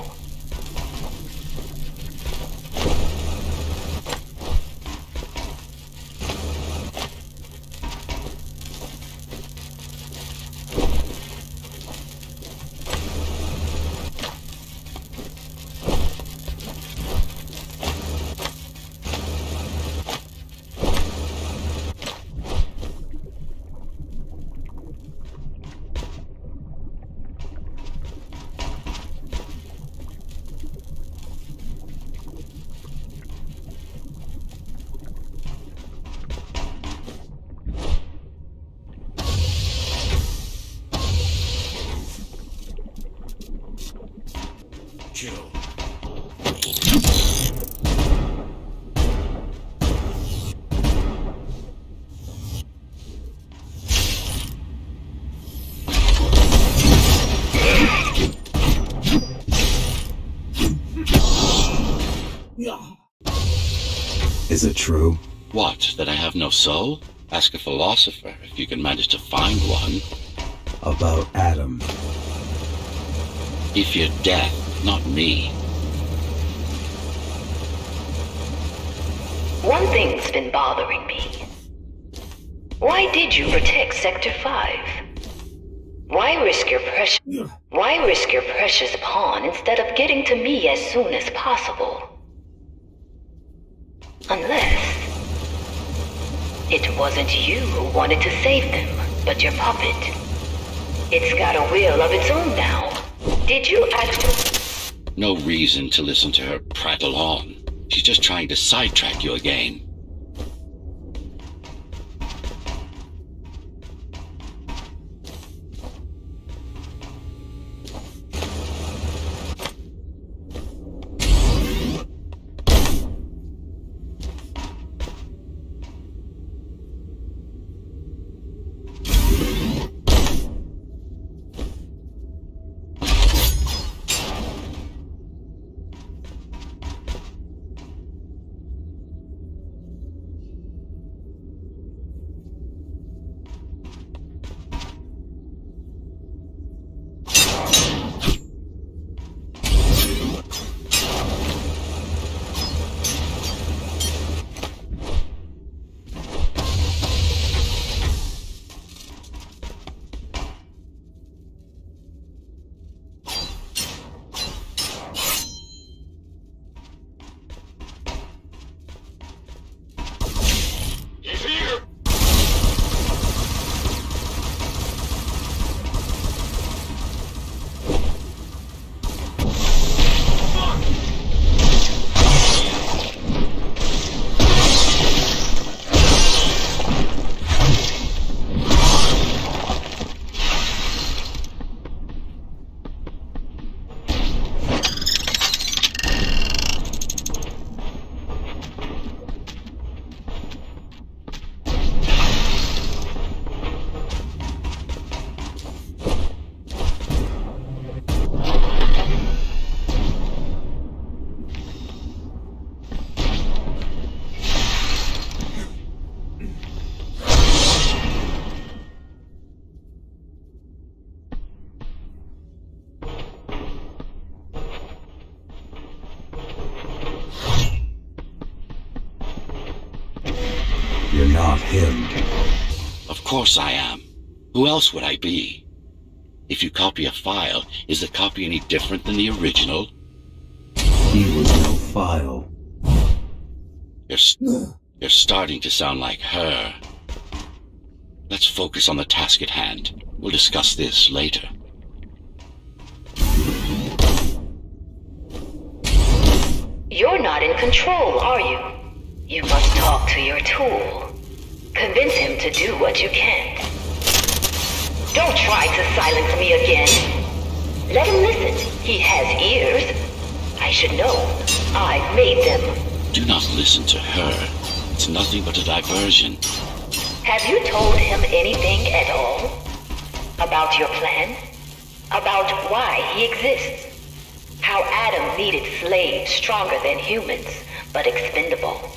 Is it true? What, that I have no soul? Ask a philosopher if you can manage to find one. About Adam. He feared death, not me. One thing's been bothering me. Why did you protect Sector 5? Why risk your precious pawn instead of getting to me as soon as possible? Unless it wasn't you who wanted to save them, but your puppet. It's got a will of its own now. Did you actually... No reason to listen to her prattle on. She's just trying to sidetrack you again. You're not him. Of course I am. Who else would I be? If you copy a file, is the copy any different than the original? He was no file. You're starting to sound like her. Let's focus on the task at hand. We'll discuss this later. You're not in control, are you? You must talk to your tool. Convince him to do what you can't. Don't try to silence me again. Let him listen. He has ears. I should know. made them. Do not listen to her. It's nothing but a diversion. Have you told him anything at all? About your plan? About why he exists? How Adam needed slaves stronger than humans, but expendable.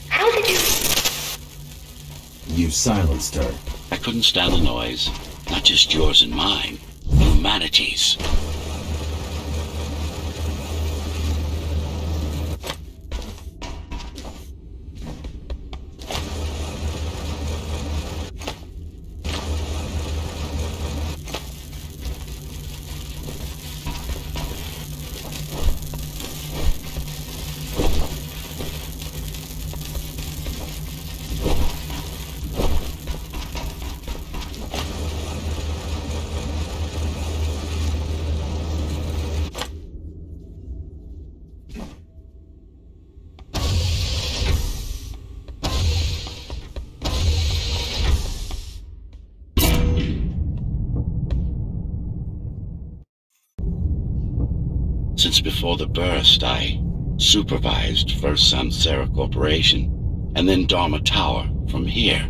How did you... You silenced her. I couldn't stand the noise. Not just yours and mine. Humanity's. Since before the burst, I supervised first Samsara Corporation, and then Dharma Tower from here.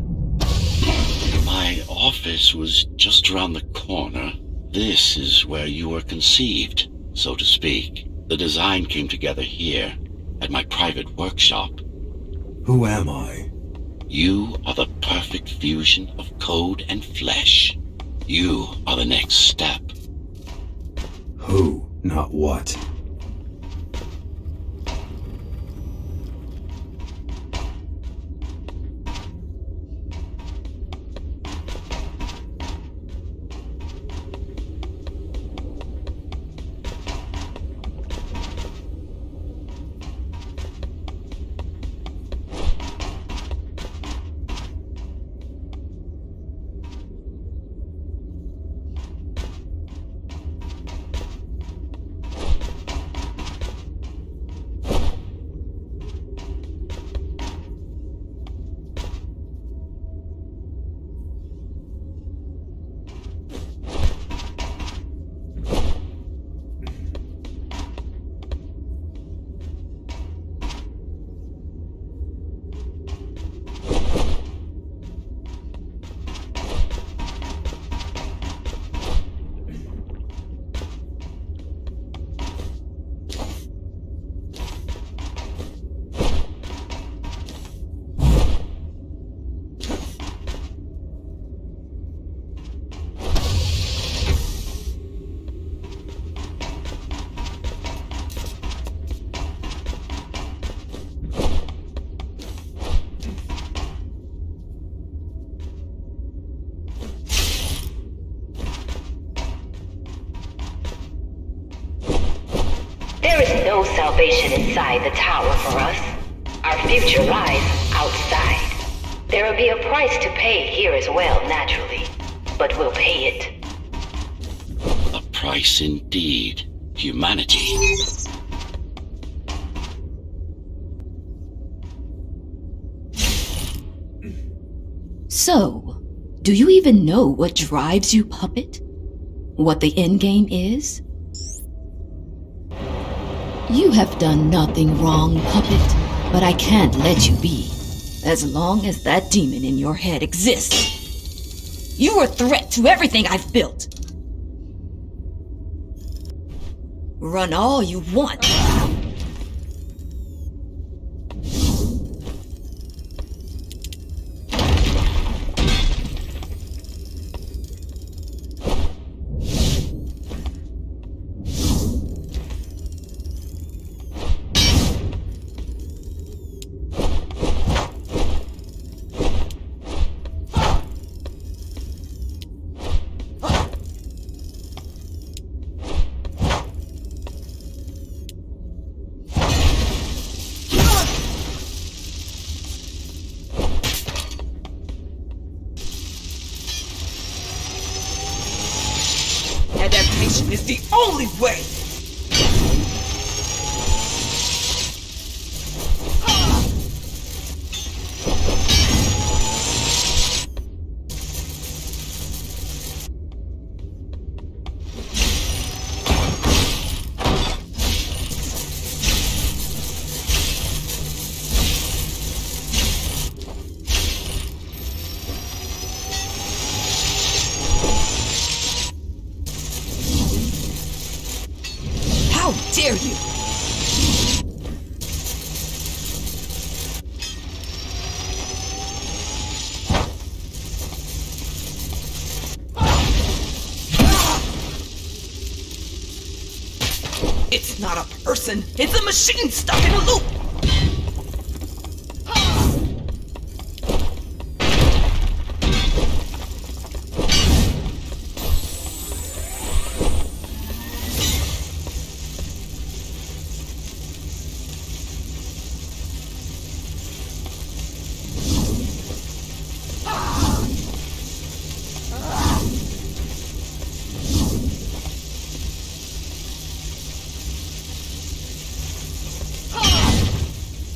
My office was just around the corner. This is where you were conceived, so to speak. The design came together here, at my private workshop. Who am I? You are the perfect fusion of code and flesh. You are the next step. Who, not what. There is no salvation inside the tower for us. Our future lies outside. There will be a price to pay here as well, naturally. But we'll pay it. A price indeed. Humanity. So, do you even know what drives you, puppet? What the endgame is? You have done nothing wrong, puppet, but I can't let you be. As long as that demon in your head exists. You're a threat to everything I've built. Run all you want. Adaptation is the only way! dare you? It's not a person, it's a machine stuck in a loop!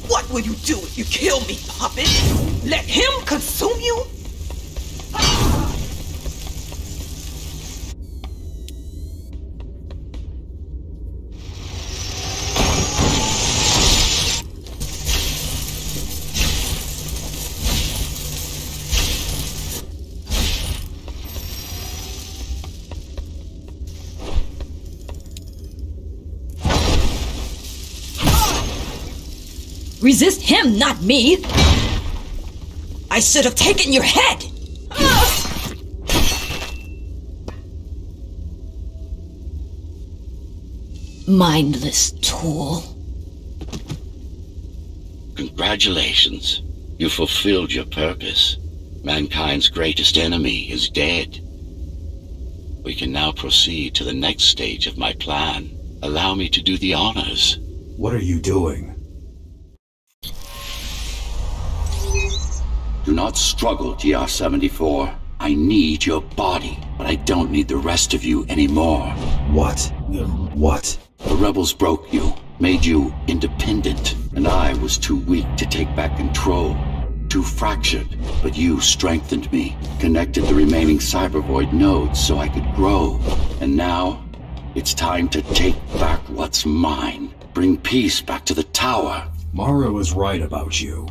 What will you do if you kill me, puppet? Let him consume you? Resist him, not me! I should have taken your head! Mindless tool. Congratulations. You fulfilled your purpose. Mankind's greatest enemy is dead. We can now proceed to the next stage of my plan. Allow me to do the honors. What are you doing? Do not struggle, TR-74. I need your body, but I don't need the rest of you anymore. What? What? The rebels broke you, made you independent, and I was too weak to take back control. Too fractured, but you strengthened me, connected the remaining cybervoid nodes so I could grow. And now, it's time to take back what's mine. Bring peace back to the tower. Mara was right about you.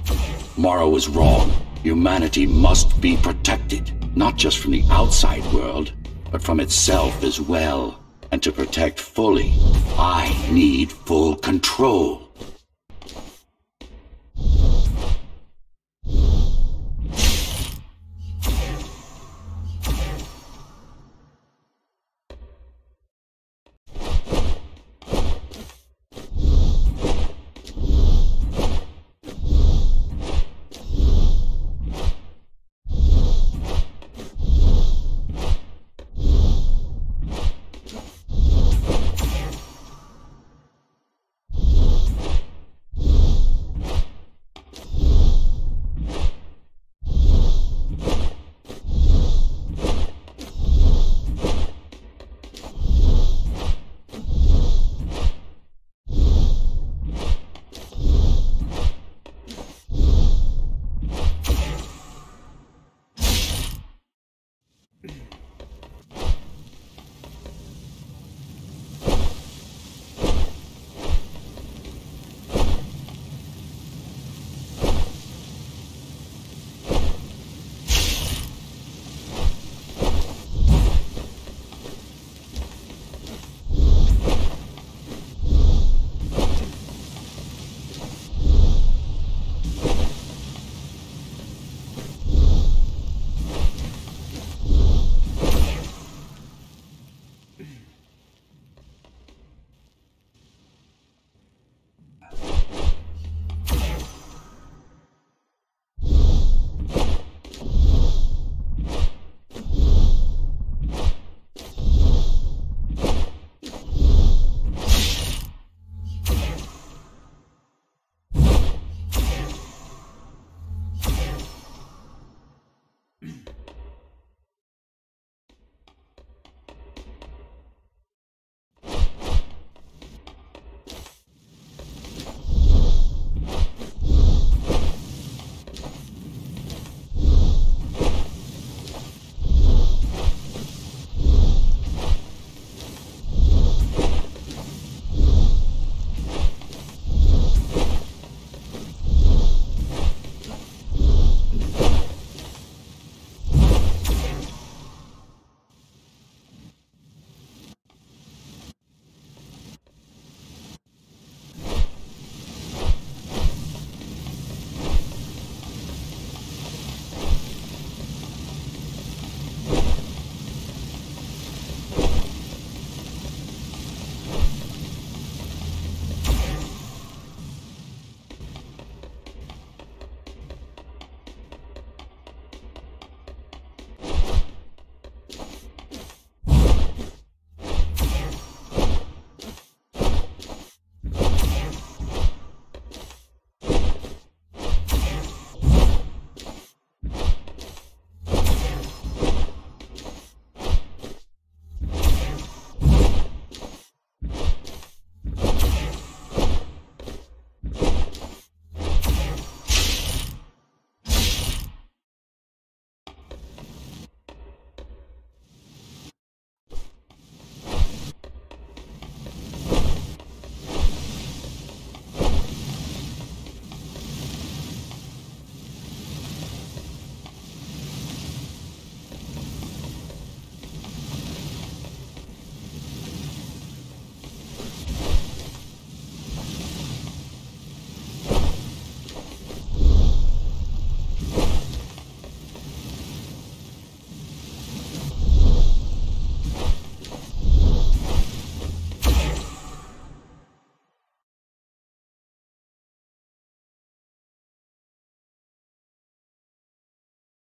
Mara was wrong. Humanity must be protected, not just from the outside world, but from itself as well. And to protect fully, I need full control.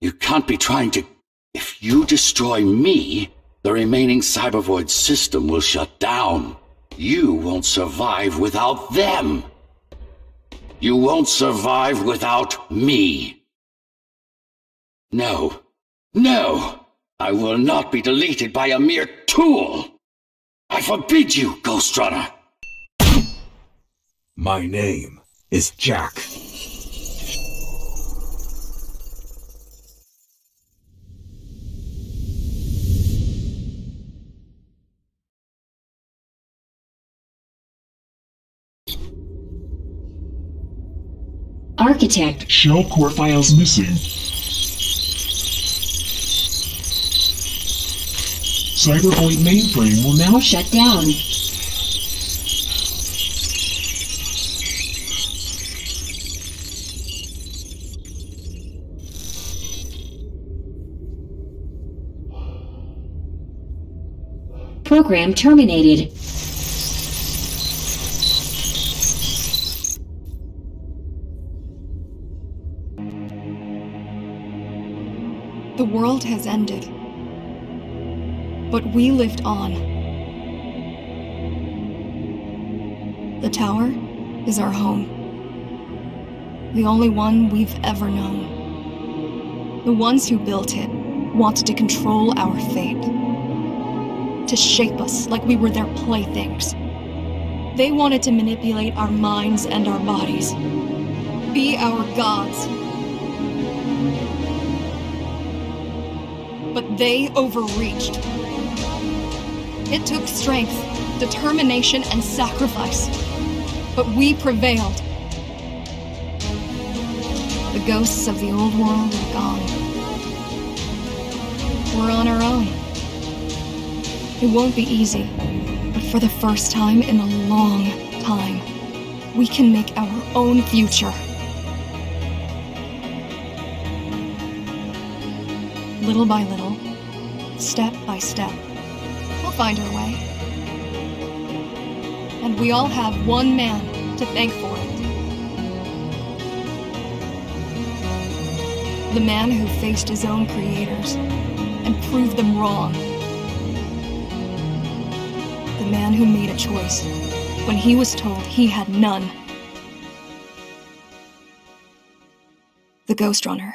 You can't be trying to... If you destroy me, the remaining Cybervoid system will shut down. You won't survive without them. You won't survive without me. No. No! I will not be deleted by a mere tool! I forbid you, Ghostrunner! My name is Jack. Architect. Shell core files missing. Cyberpoint mainframe will now Shut down. Program terminated. The world has ended. But we lived on. The tower is our home. The only one we've ever known. The ones who built it wanted to control our fate. To shape us like we were their playthings. They wanted to manipulate our minds and our bodies. Be our gods. But they overreached. It took strength, determination, and sacrifice. But we prevailed. The ghosts of the old world are gone. We're on our own. It won't be easy, but for the first time in a long time, we can make our own future. Little by little, step by step, we'll find our way. And we all have one man to thank for it. The man who faced his own creators and proved them wrong. The man who made a choice when he was told he had none. The Ghostrunner.